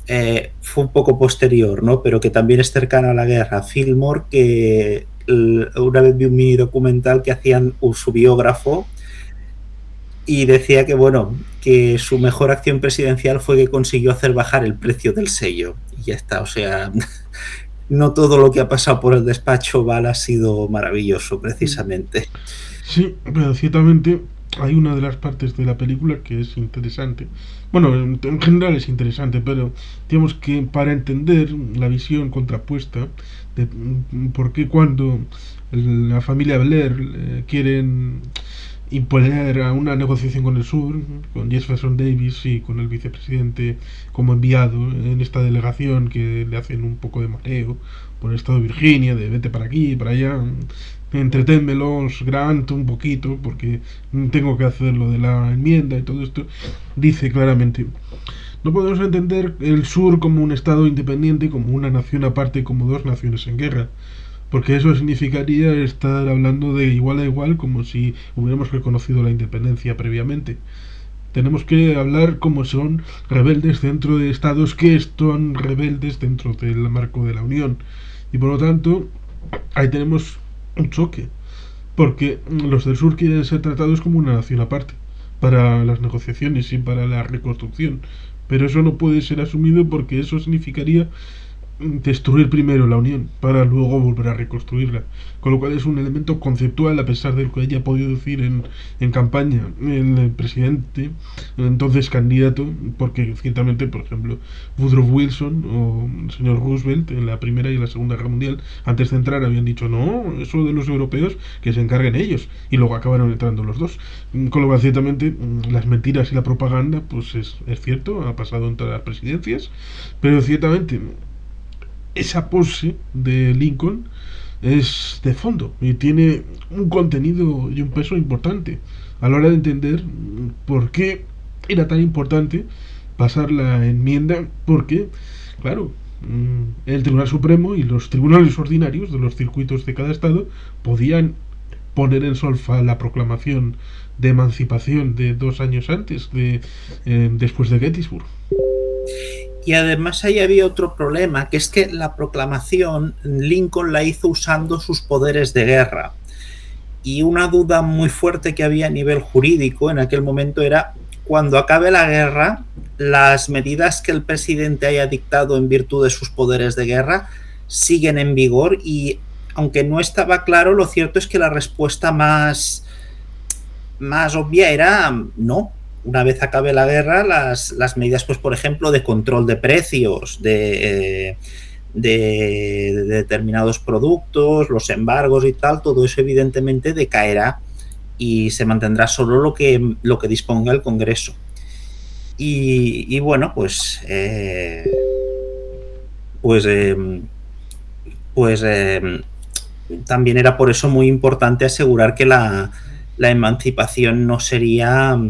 Fue un poco posterior, ¿no? Pero que también es cercano a la guerra. Fillmore, que una vez vi un mini documental que hacían su biógrafo y decía que, bueno, que su mejor acción presidencial fue que consiguió hacer bajar el precio del sello. Y ya está, o sea, no todo lo que ha pasado por el despacho Val ha sido maravilloso, precisamente. Sí, pero ciertamente hay una de las partes de la película que es interesante. Bueno, en general es interesante, pero digamos que para entender la visión contrapuesta de por qué cuando la familia Blair quieren imponer a una negociación con el sur, con Jefferson Davis y con el vicepresidente como enviado en esta delegación que le hacen un poco de mareo por el estado de Virginia, de vete para aquí, para allá, entreténmelos, Grant, un poquito, porque tengo que hacer lo de la enmienda y todo esto, dice claramente, no podemos entender el sur como un estado independiente, como una nación aparte, como dos naciones en guerra, porque eso significaría estar hablando de igual a igual como si hubiéramos reconocido la independencia previamente. Tenemos que hablar como son rebeldes dentro de estados que están rebeldes dentro del marco de la Unión. Y por lo tanto, ahí tenemos un choque. Porque los del sur quieren ser tratados como una nación aparte para las negociaciones y para la reconstrucción. Pero eso no puede ser asumido porque eso significaría destruir primero la Unión para luego volver a reconstruirla. Con lo cual es un elemento conceptual, a pesar de lo que haya podido decir en campaña el presidente, el entonces candidato, porque ciertamente, por ejemplo, Woodrow Wilson o el señor Roosevelt en la Primera y la Segunda Guerra Mundial, antes de entrar habían dicho, no, eso de los europeos, que se encarguen ellos, y luego acabaron entrando los dos. Con lo cual, ciertamente, las mentiras y la propaganda, pues es cierto, ha pasado en todas las presidencias, pero ciertamente esa pose de Lincoln es de fondo y tiene un contenido y un peso importante a la hora de entender por qué era tan importante pasar la enmienda, porque, claro, el Tribunal Supremo y los tribunales ordinarios de los circuitos de cada estado podían poner en solfa la proclamación de emancipación de 2 años antes, después de Gettysburg. Y además ahí había otro problema, que es que la proclamación Lincoln la hizo usando sus poderes de guerra. Y una duda muy fuerte que había a nivel jurídico en aquel momento era, cuando acabe la guerra, las medidas que el presidente haya dictado en virtud de sus poderes de guerra siguen en vigor, y aunque no estaba claro, lo cierto es que la respuesta más obvia era no. Una vez acabe la guerra, las medidas, pues por ejemplo, de control de precios, de determinados productos, los embargos y tal, todo eso evidentemente decaerá y se mantendrá solo lo que disponga el Congreso. Y bueno, pues, pues también era por eso muy importante asegurar que la emancipación no sería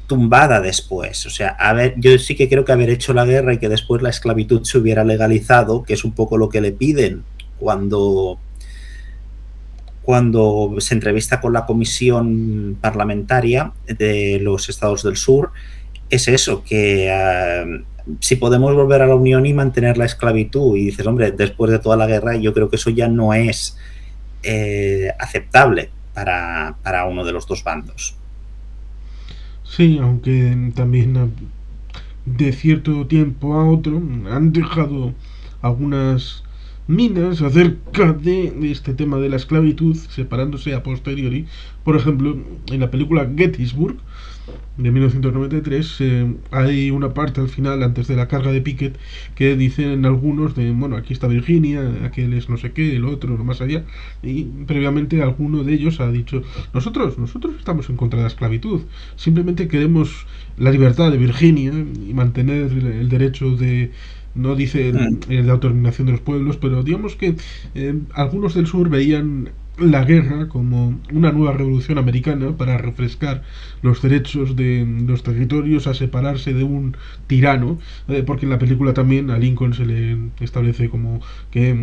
tumbada después. O sea, yo sí que creo que haber hecho la guerra y que después la esclavitud se hubiera legalizado, que es un poco lo que le piden cuando se entrevista con la comisión parlamentaria de los estados del sur, es eso, que si podemos volver a la Unión y mantener la esclavitud, y dices, hombre, después de toda la guerra, yo creo que eso ya no es aceptable para uno de los dos bandos. Sí, aunque también de cierto tiempo a otro han dejado algunas minas acerca de este tema de la esclavitud, separándose a posteriori. Por ejemplo, en la película Gettysburg de 1993 hay una parte al final, antes de la carga de Pickett, que dicen algunos de, bueno, aquí está Virginia, aquel es no sé qué, el otro, no más allá, y previamente alguno de ellos ha dicho, nosotros estamos en contra de la esclavitud, simplemente queremos la libertad de Virginia y mantener el derecho de, no dice el de autodeterminación de los pueblos, pero digamos que algunos del sur veían la guerra como una nueva revolución americana para refrescar los derechos de los territorios a separarse de un tirano, porque en la película también a Lincoln se le establece como que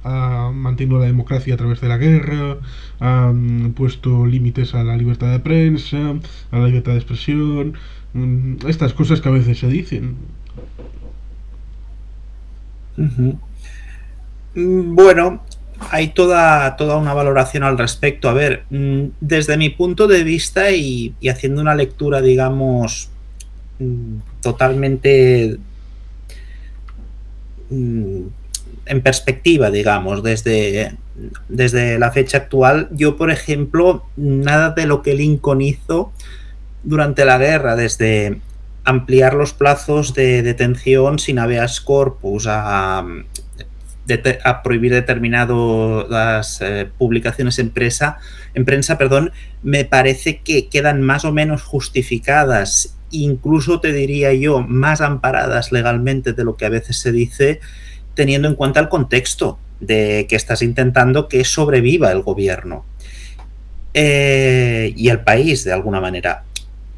ha mantenido la democracia a través de la guerra, ha puesto límites a la libertad de prensa, a la libertad de expresión, estas cosas que a veces se dicen. Bueno, hay toda una valoración al respecto. A ver, desde mi punto de vista y haciendo una lectura, digamos, totalmente en perspectiva, digamos, desde la fecha actual, yo, por ejemplo, nada de lo que Lincoln hizo durante la guerra, desde ampliar los plazos de detención sin habeas corpus a prohibir determinadas publicaciones en prensa, me parece que quedan más o menos justificadas, incluso te diría yo, más amparadas legalmente de lo que a veces se dice, teniendo en cuenta el contexto de que estás intentando que sobreviva el gobierno y el país de alguna manera.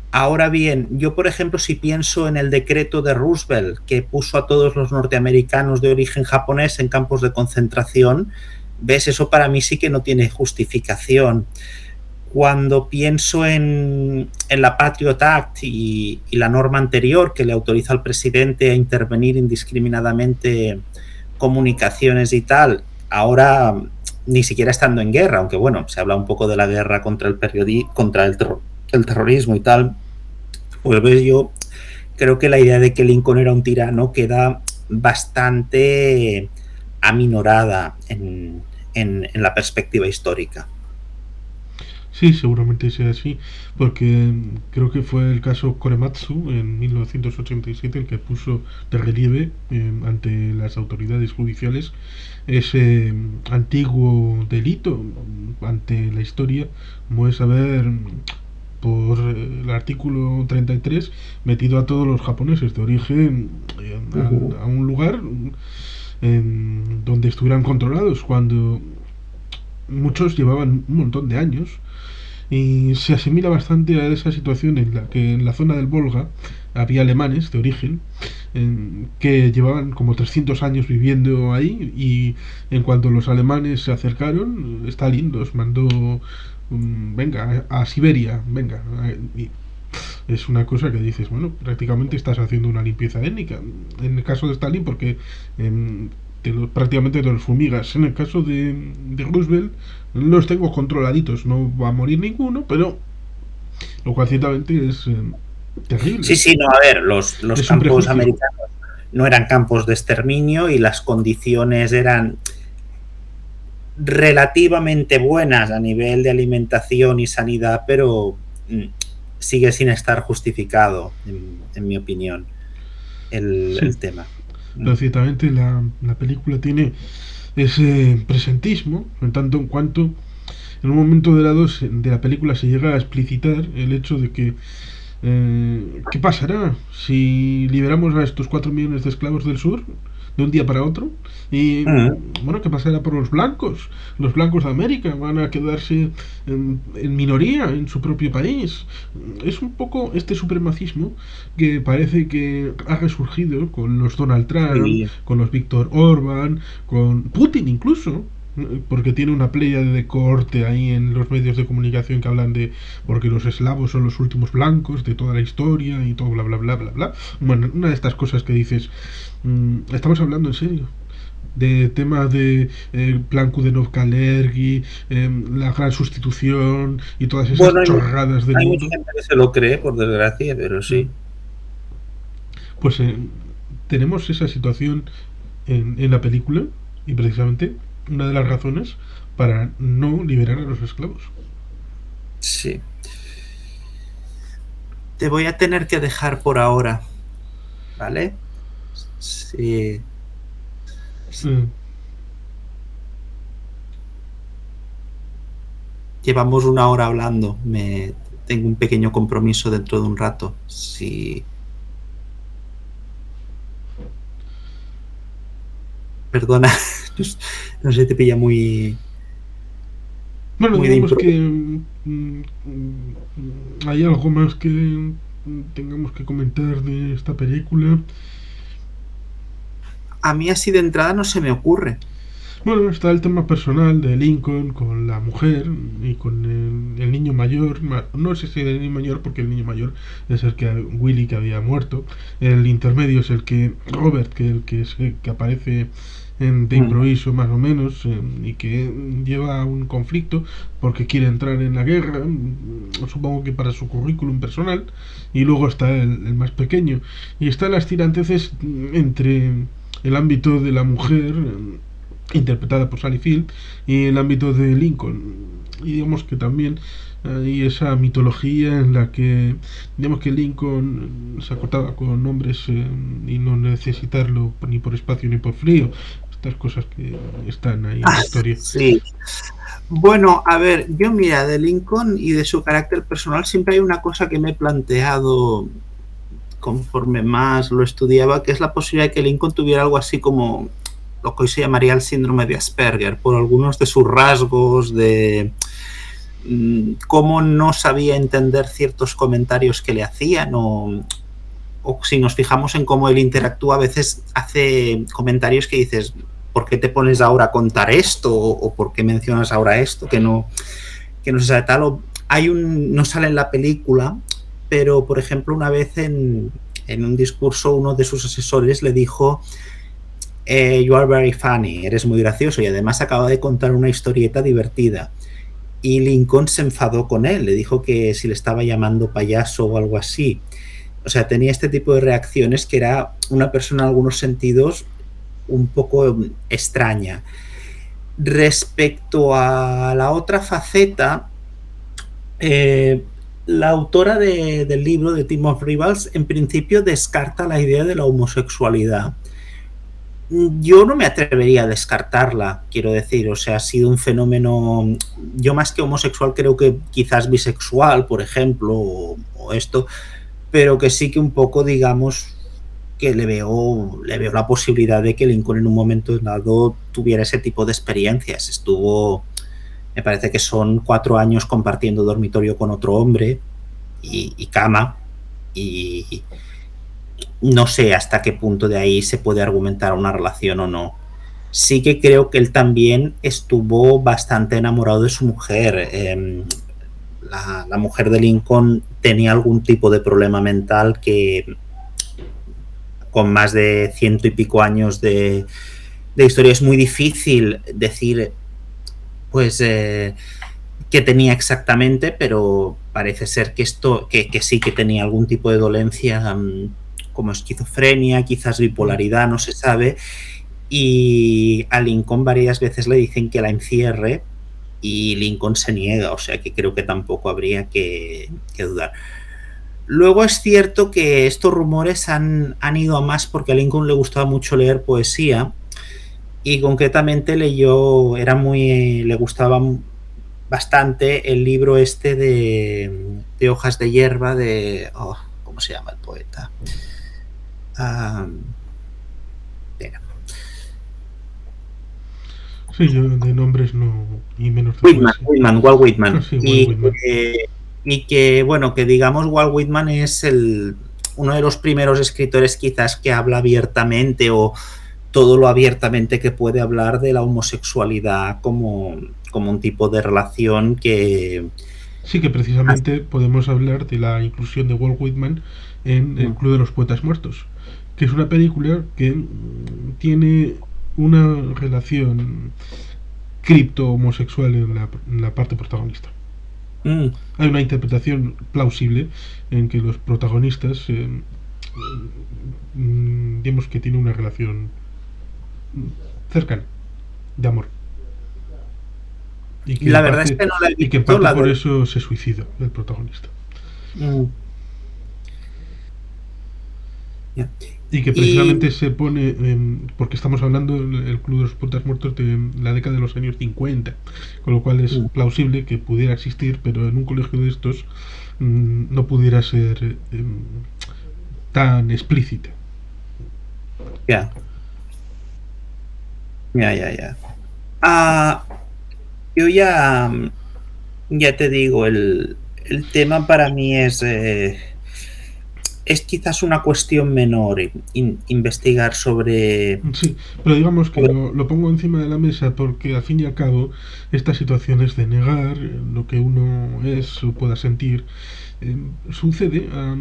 Ahora bien, yo, por ejemplo, si pienso en el decreto de Roosevelt que puso a todos los norteamericanos de origen japonés en campos de concentración, ves, eso para mí sí que no tiene justificación. Cuando pienso en la Patriot Act y la norma anterior que le autoriza al presidente a intervenir indiscriminadamente comunicaciones y tal, ahora ni siquiera estando en guerra, aunque bueno, se habla un poco de la guerra contra el terrorismo y tal, pues yo creo que la idea de que Lincoln era un tirano queda bastante aminorada en la perspectiva histórica. Sí, seguramente sea así, porque creo que fue el caso Korematsu en 1987 el que puso de relieve ante las autoridades judiciales ese antiguo delito ante la historia, como es haber por el artículo 33 metido a todos los japoneses de origen a un lugar donde estuvieran controlados cuando muchos llevaban un montón de años, y se asimila bastante a esa situación en la que en la zona del Volga había alemanes de origen que llevaban como 300 años viviendo ahí, y en cuanto los alemanes se acercaron, Stalin los mandó venga a Siberia, venga, y es una cosa que dices, bueno, prácticamente estás haciendo una limpieza étnica en el caso de Stalin, porque prácticamente te los fumigas. En el caso de Roosevelt los tengo controladitos, no va a morir ninguno, pero lo cual ciertamente es terrible. Sí, no, a ver, los campos americanos no eran campos de exterminio y las condiciones eran relativamente buenas a nivel de alimentación y sanidad, pero sigue sin estar justificado, en mi opinión, el tema. Pero ciertamente la película tiene ese presentismo, en tanto en cuanto en un momento de la película se llega a explicitar el hecho de que ¿qué pasará si liberamos a estos 4 millones de esclavos del sur de un día para otro? Y bueno, ¿qué pasará por los blancos? Los blancos de América van a quedarse en minoría en su propio país. Es un poco este supremacismo que parece que ha resurgido con los Donald Trump, con los Víctor Orbán, con Putin incluso, porque tiene una playa de cohorte ahí en los medios de comunicación que hablan de porque los eslavos son los últimos blancos de toda la historia y todo bla bla bla bla bla. Bueno, una de estas cosas que dices, estamos hablando en serio de temas de plan Kudenov-Kalergi, la gran sustitución y todas esas chorradas del mundo. Hay mucha gente que se lo cree, por desgracia, pero sí. Pues tenemos esa situación en la película, y precisamente una de las razones para no liberar a los esclavos. Sí. Te voy a tener que dejar por ahora, ¿vale? Sí. Eh, Llevamos una hora hablando. Tengo un pequeño compromiso dentro de un rato. Sí. Perdona, no sé, te pilla muy bueno, de digamos que improviso. hay algo más que tengamos que comentar de esta película. A mí así de entrada no se me ocurre. Bueno, está el tema personal de Lincoln con la mujer y con el niño mayor. No sé si el niño mayor, porque el niño mayor es el que Willy, que había muerto. El intermedio es el que Robert, que aparece de improviso más o menos, y que lleva un conflicto porque quiere entrar en la guerra, supongo que para su currículum personal. Y luego está el más pequeño, y están las tiranteces entre el ámbito de la mujer, interpretada por Sally Field, y el ámbito de Lincoln. Y digamos que también hay esa mitología en la que, digamos, que Lincoln se acotaba con hombres, y no necesitarlo ni por espacio ni por frío. Estas cosas que están ahí en la historia. Sí. Bueno, a ver, yo mira, de Lincoln y de su carácter personal siempre hay una cosa que me he planteado conforme más lo estudiaba, que es la posibilidad de que Lincoln tuviera algo así como lo que hoy se llamaría el síndrome de Asperger, por algunos de sus rasgos, de cómo no sabía entender ciertos comentarios que le hacían, o si nos fijamos en cómo él interactúa, a veces hace comentarios que dices, ¿por qué te pones ahora a contar esto? ¿O por qué mencionas ahora esto? Que no se sabe tal. O no sale en la película, pero por ejemplo una vez en un discurso uno de sus asesores le dijo, you are very funny, eres muy gracioso, y además acaba de contar una historieta divertida. Y Lincoln se enfadó con él, le dijo que si le estaba llamando payaso o algo así. O sea, tenía este tipo de reacciones, que era una persona en algunos sentidos un poco extraña. Respecto a la otra faceta, la autora del libro, de Team of Rivals, en principio descarta la idea de la homosexualidad. Yo no me atrevería a descartarla, quiero decir, o sea, ha sido un fenómeno, yo más que homosexual creo que quizás bisexual, por ejemplo, o esto, pero que sí que un poco, digamos, que le veo la posibilidad de que Lincoln en un momento dado tuviera ese tipo de experiencias. Estuvo, me parece que son 4 años compartiendo dormitorio con otro hombre y cama, y no sé hasta qué punto de ahí se puede argumentar una relación o no. Sí que creo que él también estuvo bastante enamorado de su mujer. La mujer de Lincoln tenía algún tipo de problema mental que, con más de 100 y pico años de historia, es muy difícil decir pues qué tenía exactamente, pero parece ser que sí que tenía algún tipo de dolencia, como esquizofrenia, quizás bipolaridad, no se sabe, y a Lincoln varias veces le dicen que la encierre y Lincoln se niega, o sea que creo que tampoco habría que dudar. Luego es cierto que estos rumores han ido a más porque a Lincoln le gustaba mucho leer poesía, y concretamente le gustaba bastante el libro este de Hojas de Hierba ¿cómo se llama el poeta? Espera. Sí, yo de nombres no, y menos de poesía. Walt Whitman. Sí, Walt Whitman. Y que, bueno, que digamos Walt Whitman es uno de los primeros escritores quizás que habla abiertamente, o todo lo abiertamente que puede hablar, de la homosexualidad como un tipo de relación que... Sí, que precisamente podemos hablar de la inclusión de Walt Whitman en El Club de los Poetas Muertos, que es una película que tiene una relación cripto-homosexual en la parte protagonista. Hay una interpretación plausible en que los protagonistas, digamos que tienen una relación cercana. de amor. La verdad es que no la he Y que en visto, parte la por de... eso se suicida el protagonista. Mm, ya. Y que precisamente Y se pone, porque estamos hablando del Club de los Poetas Muertos de la década de los años 50, con lo cual es mm, plausible que pudiera existir, pero en un colegio de estos no pudiera ser tan explícita. ya, ya. Ah, yo ya, ya te digo, el tema para mí es quizás una cuestión menor investigar Sí, pero digamos que sobre... lo pongo encima de la mesa porque al fin y al cabo estas situaciones de negar lo que uno es o pueda sentir sucede a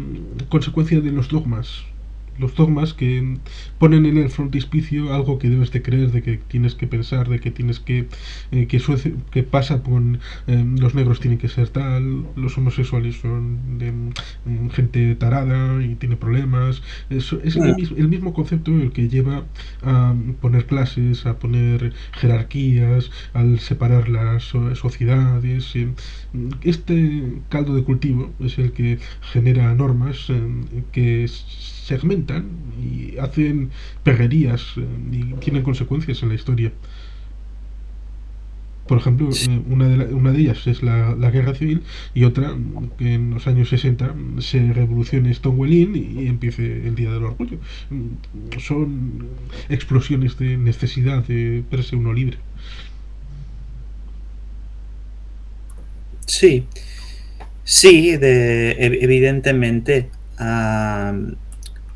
consecuencia de los dogmas. Los dogmas que ponen en el frontispicio algo que debes de creer, de que tienes que pensar, de que tienes que pasa con los negros tienen que ser tal, los homosexuales son gente tarada y tiene problemas. Es el mismo concepto el que lleva a poner clases, a poner jerarquías, al separar las sociedades. Este caldo de cultivo es el que genera normas que segmentan y hacen perrerías y tienen consecuencias en la historia. Por ejemplo, una de ellas es la guerra civil y otra que en los años 60 se revolucione Stonewall Inn y empiece el Día del Orgullo. Son explosiones de necesidad de verse uno libre. Sí, sí, evidentemente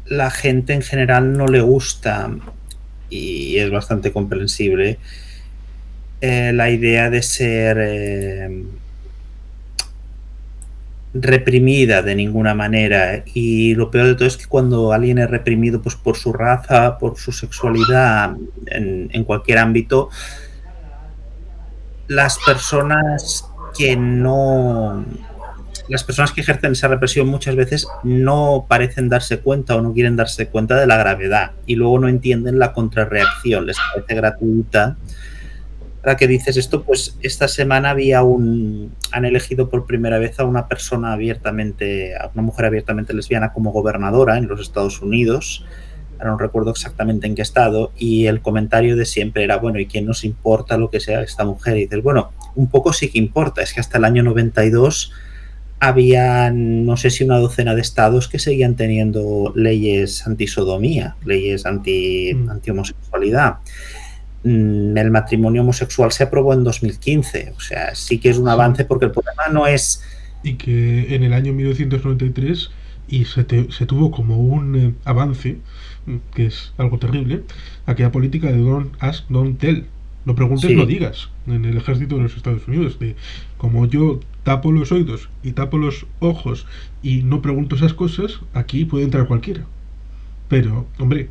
la gente en general no le gusta, y es bastante comprensible, la idea de ser reprimida de ninguna manera. Y lo peor de todo es que cuando alguien es reprimido pues por su raza, por su sexualidad, en cualquier ámbito, las personas que no... Las personas que ejercen esa represión muchas veces no parecen darse cuenta o no quieren darse cuenta de la gravedad y luego no entienden la contrarreacción, les parece gratuita. Ahora que dices esto, pues esta semana han elegido por primera vez a una persona abiertamente, a una mujer abiertamente lesbiana como gobernadora en los Estados Unidos. Ahora no recuerdo exactamente en qué estado, y el comentario de siempre era, bueno, ¿y quién nos importa lo que sea esta mujer? Y dices, bueno, un poco sí que importa, es que hasta el año 92 había, no sé si una docena de estados que seguían teniendo leyes antisodomía, leyes Mm. anti-homosexualidad. El matrimonio homosexual se aprobó en 2015, o sea, sí que es un Sí, avance porque el problema no es... y que en el año 1993 se tuvo como un avance, que es algo terrible, aquella política de don't ask, don't tell. No preguntes, no Sí, digas, en el ejército de los Estados Unidos, de como yo tapo los oídos y tapo los ojos y no pregunto esas cosas, aquí puede entrar cualquiera. Pero, hombre,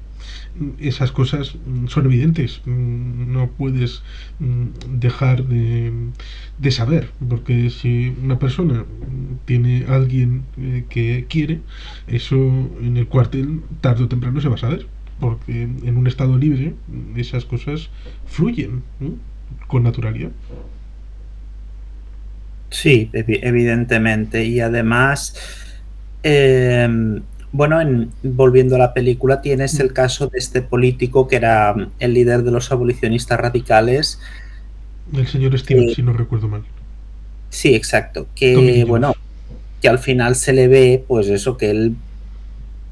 esas cosas son evidentes, no puedes dejar de saber, porque si una persona tiene a alguien que quiere, eso en el cuartel tarde o temprano se va a saber, porque en un estado libre esas cosas fluyen con naturalidad. sí, evidentemente. Y además, eh, bueno, volviendo a la película, tienes Mm. el caso de este político que era el líder de los abolicionistas radicales. El señor Steven, Que, si no recuerdo mal. sí, exacto. Tommy Que, Lee bueno, Jones. que al final se le ve, pues eso, que él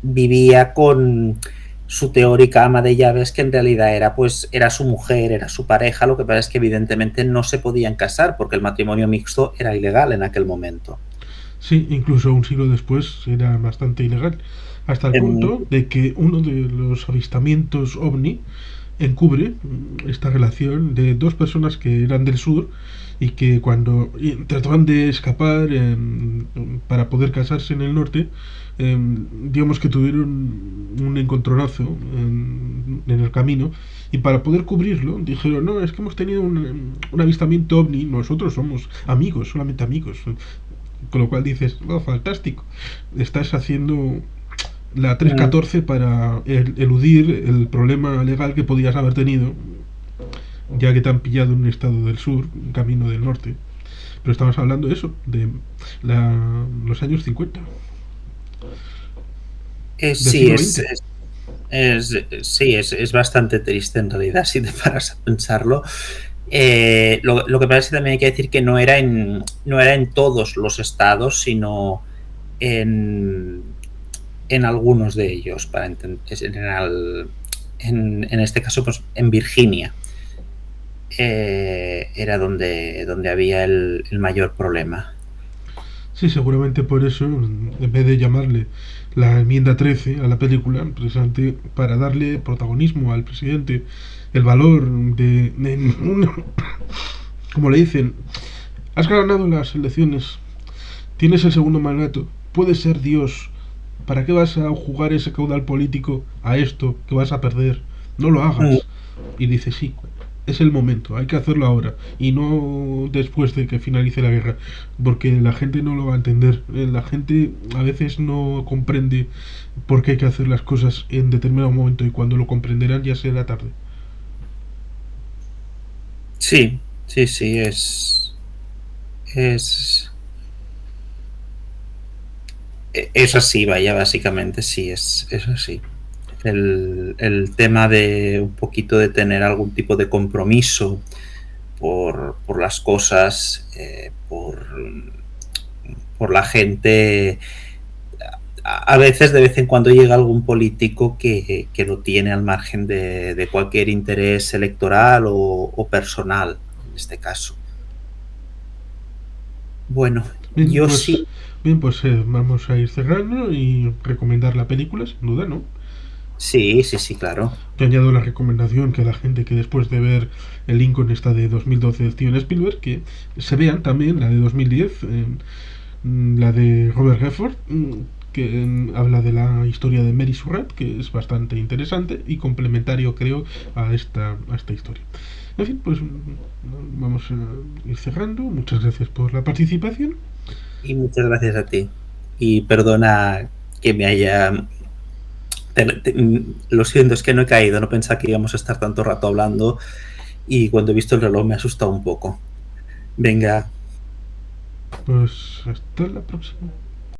vivía con su teórica ama de llaves, que en realidad era pues era su mujer, era su pareja. Lo que pasa es que evidentemente no se podían casar porque el matrimonio mixto era ilegal en aquel momento. Sí, incluso un siglo después era bastante ilegal, hasta el En, punto de que uno de los avistamientos ovni encubre esta relación de dos personas que eran del sur y que cuando trataban de escapar para poder casarse en el norte, digamos que tuvieron un encontronazo en el camino y para poder cubrirlo dijeron, no, es que hemos tenido un avistamiento ovni, nosotros somos amigos, solamente amigos. Con lo cual dices, oh, fantástico, estás haciendo la mm, 314 para eludir el problema legal que podías haber tenido ya que te han pillado en un estado del sur, un camino del norte. Pero estamos hablando de eso, de los años 50, del Sí, siglo XX. sí, es bastante triste en realidad si te paras a pensarlo. Lo que pasa es que también hay que decir que no era en todos los estados, sino en algunos de ellos, en este caso, pues en Virginia. Era donde había el mayor problema. Sí, seguramente por eso, en vez de llamarle la enmienda 13 a la película, precisamente para darle protagonismo al presidente, el valor como le dicen, has ganado las elecciones, tienes el segundo mandato, puedes ser Dios, ¿para qué vas a jugar ese caudal político a esto que vas a perder? No lo Mm. hagas. Y dice, sí, es el momento, hay que hacerlo ahora y no después de que finalice la guerra, porque la gente no lo va a entender. La gente a veces no comprende por qué hay que hacer las cosas en determinado momento y cuando lo comprenderán ya será tarde. Sí, sí, sí, es, es así, vaya, básicamente sí, es así. El tema de un poquito de tener algún tipo de compromiso por las cosas, por la gente. A veces, de vez en cuando, llega algún político que lo tiene al margen de cualquier interés electoral o personal, en este caso. Bueno, Bien, yo sí. vamos a ir cerrando y recomendar la película, sin duda, ¿no? Sí, sí, sí, claro. Yo añado la recomendación que a la gente que después de ver el Lincoln esta de 2012 de Steven Spielberg, que se vean también la de 2010, la de Robert Redford, que habla de la historia de Mary Surratt, que es bastante interesante y complementario, creo, a esta historia. En fin, pues vamos a ir cerrando. Muchas gracias por la participación. Y muchas gracias a ti. Y perdona que me haya... Lo siento, es que no he caído, no pensaba que íbamos a estar tanto rato hablando y cuando he visto el reloj me ha asustado un poco. Venga, Pues hasta la próxima.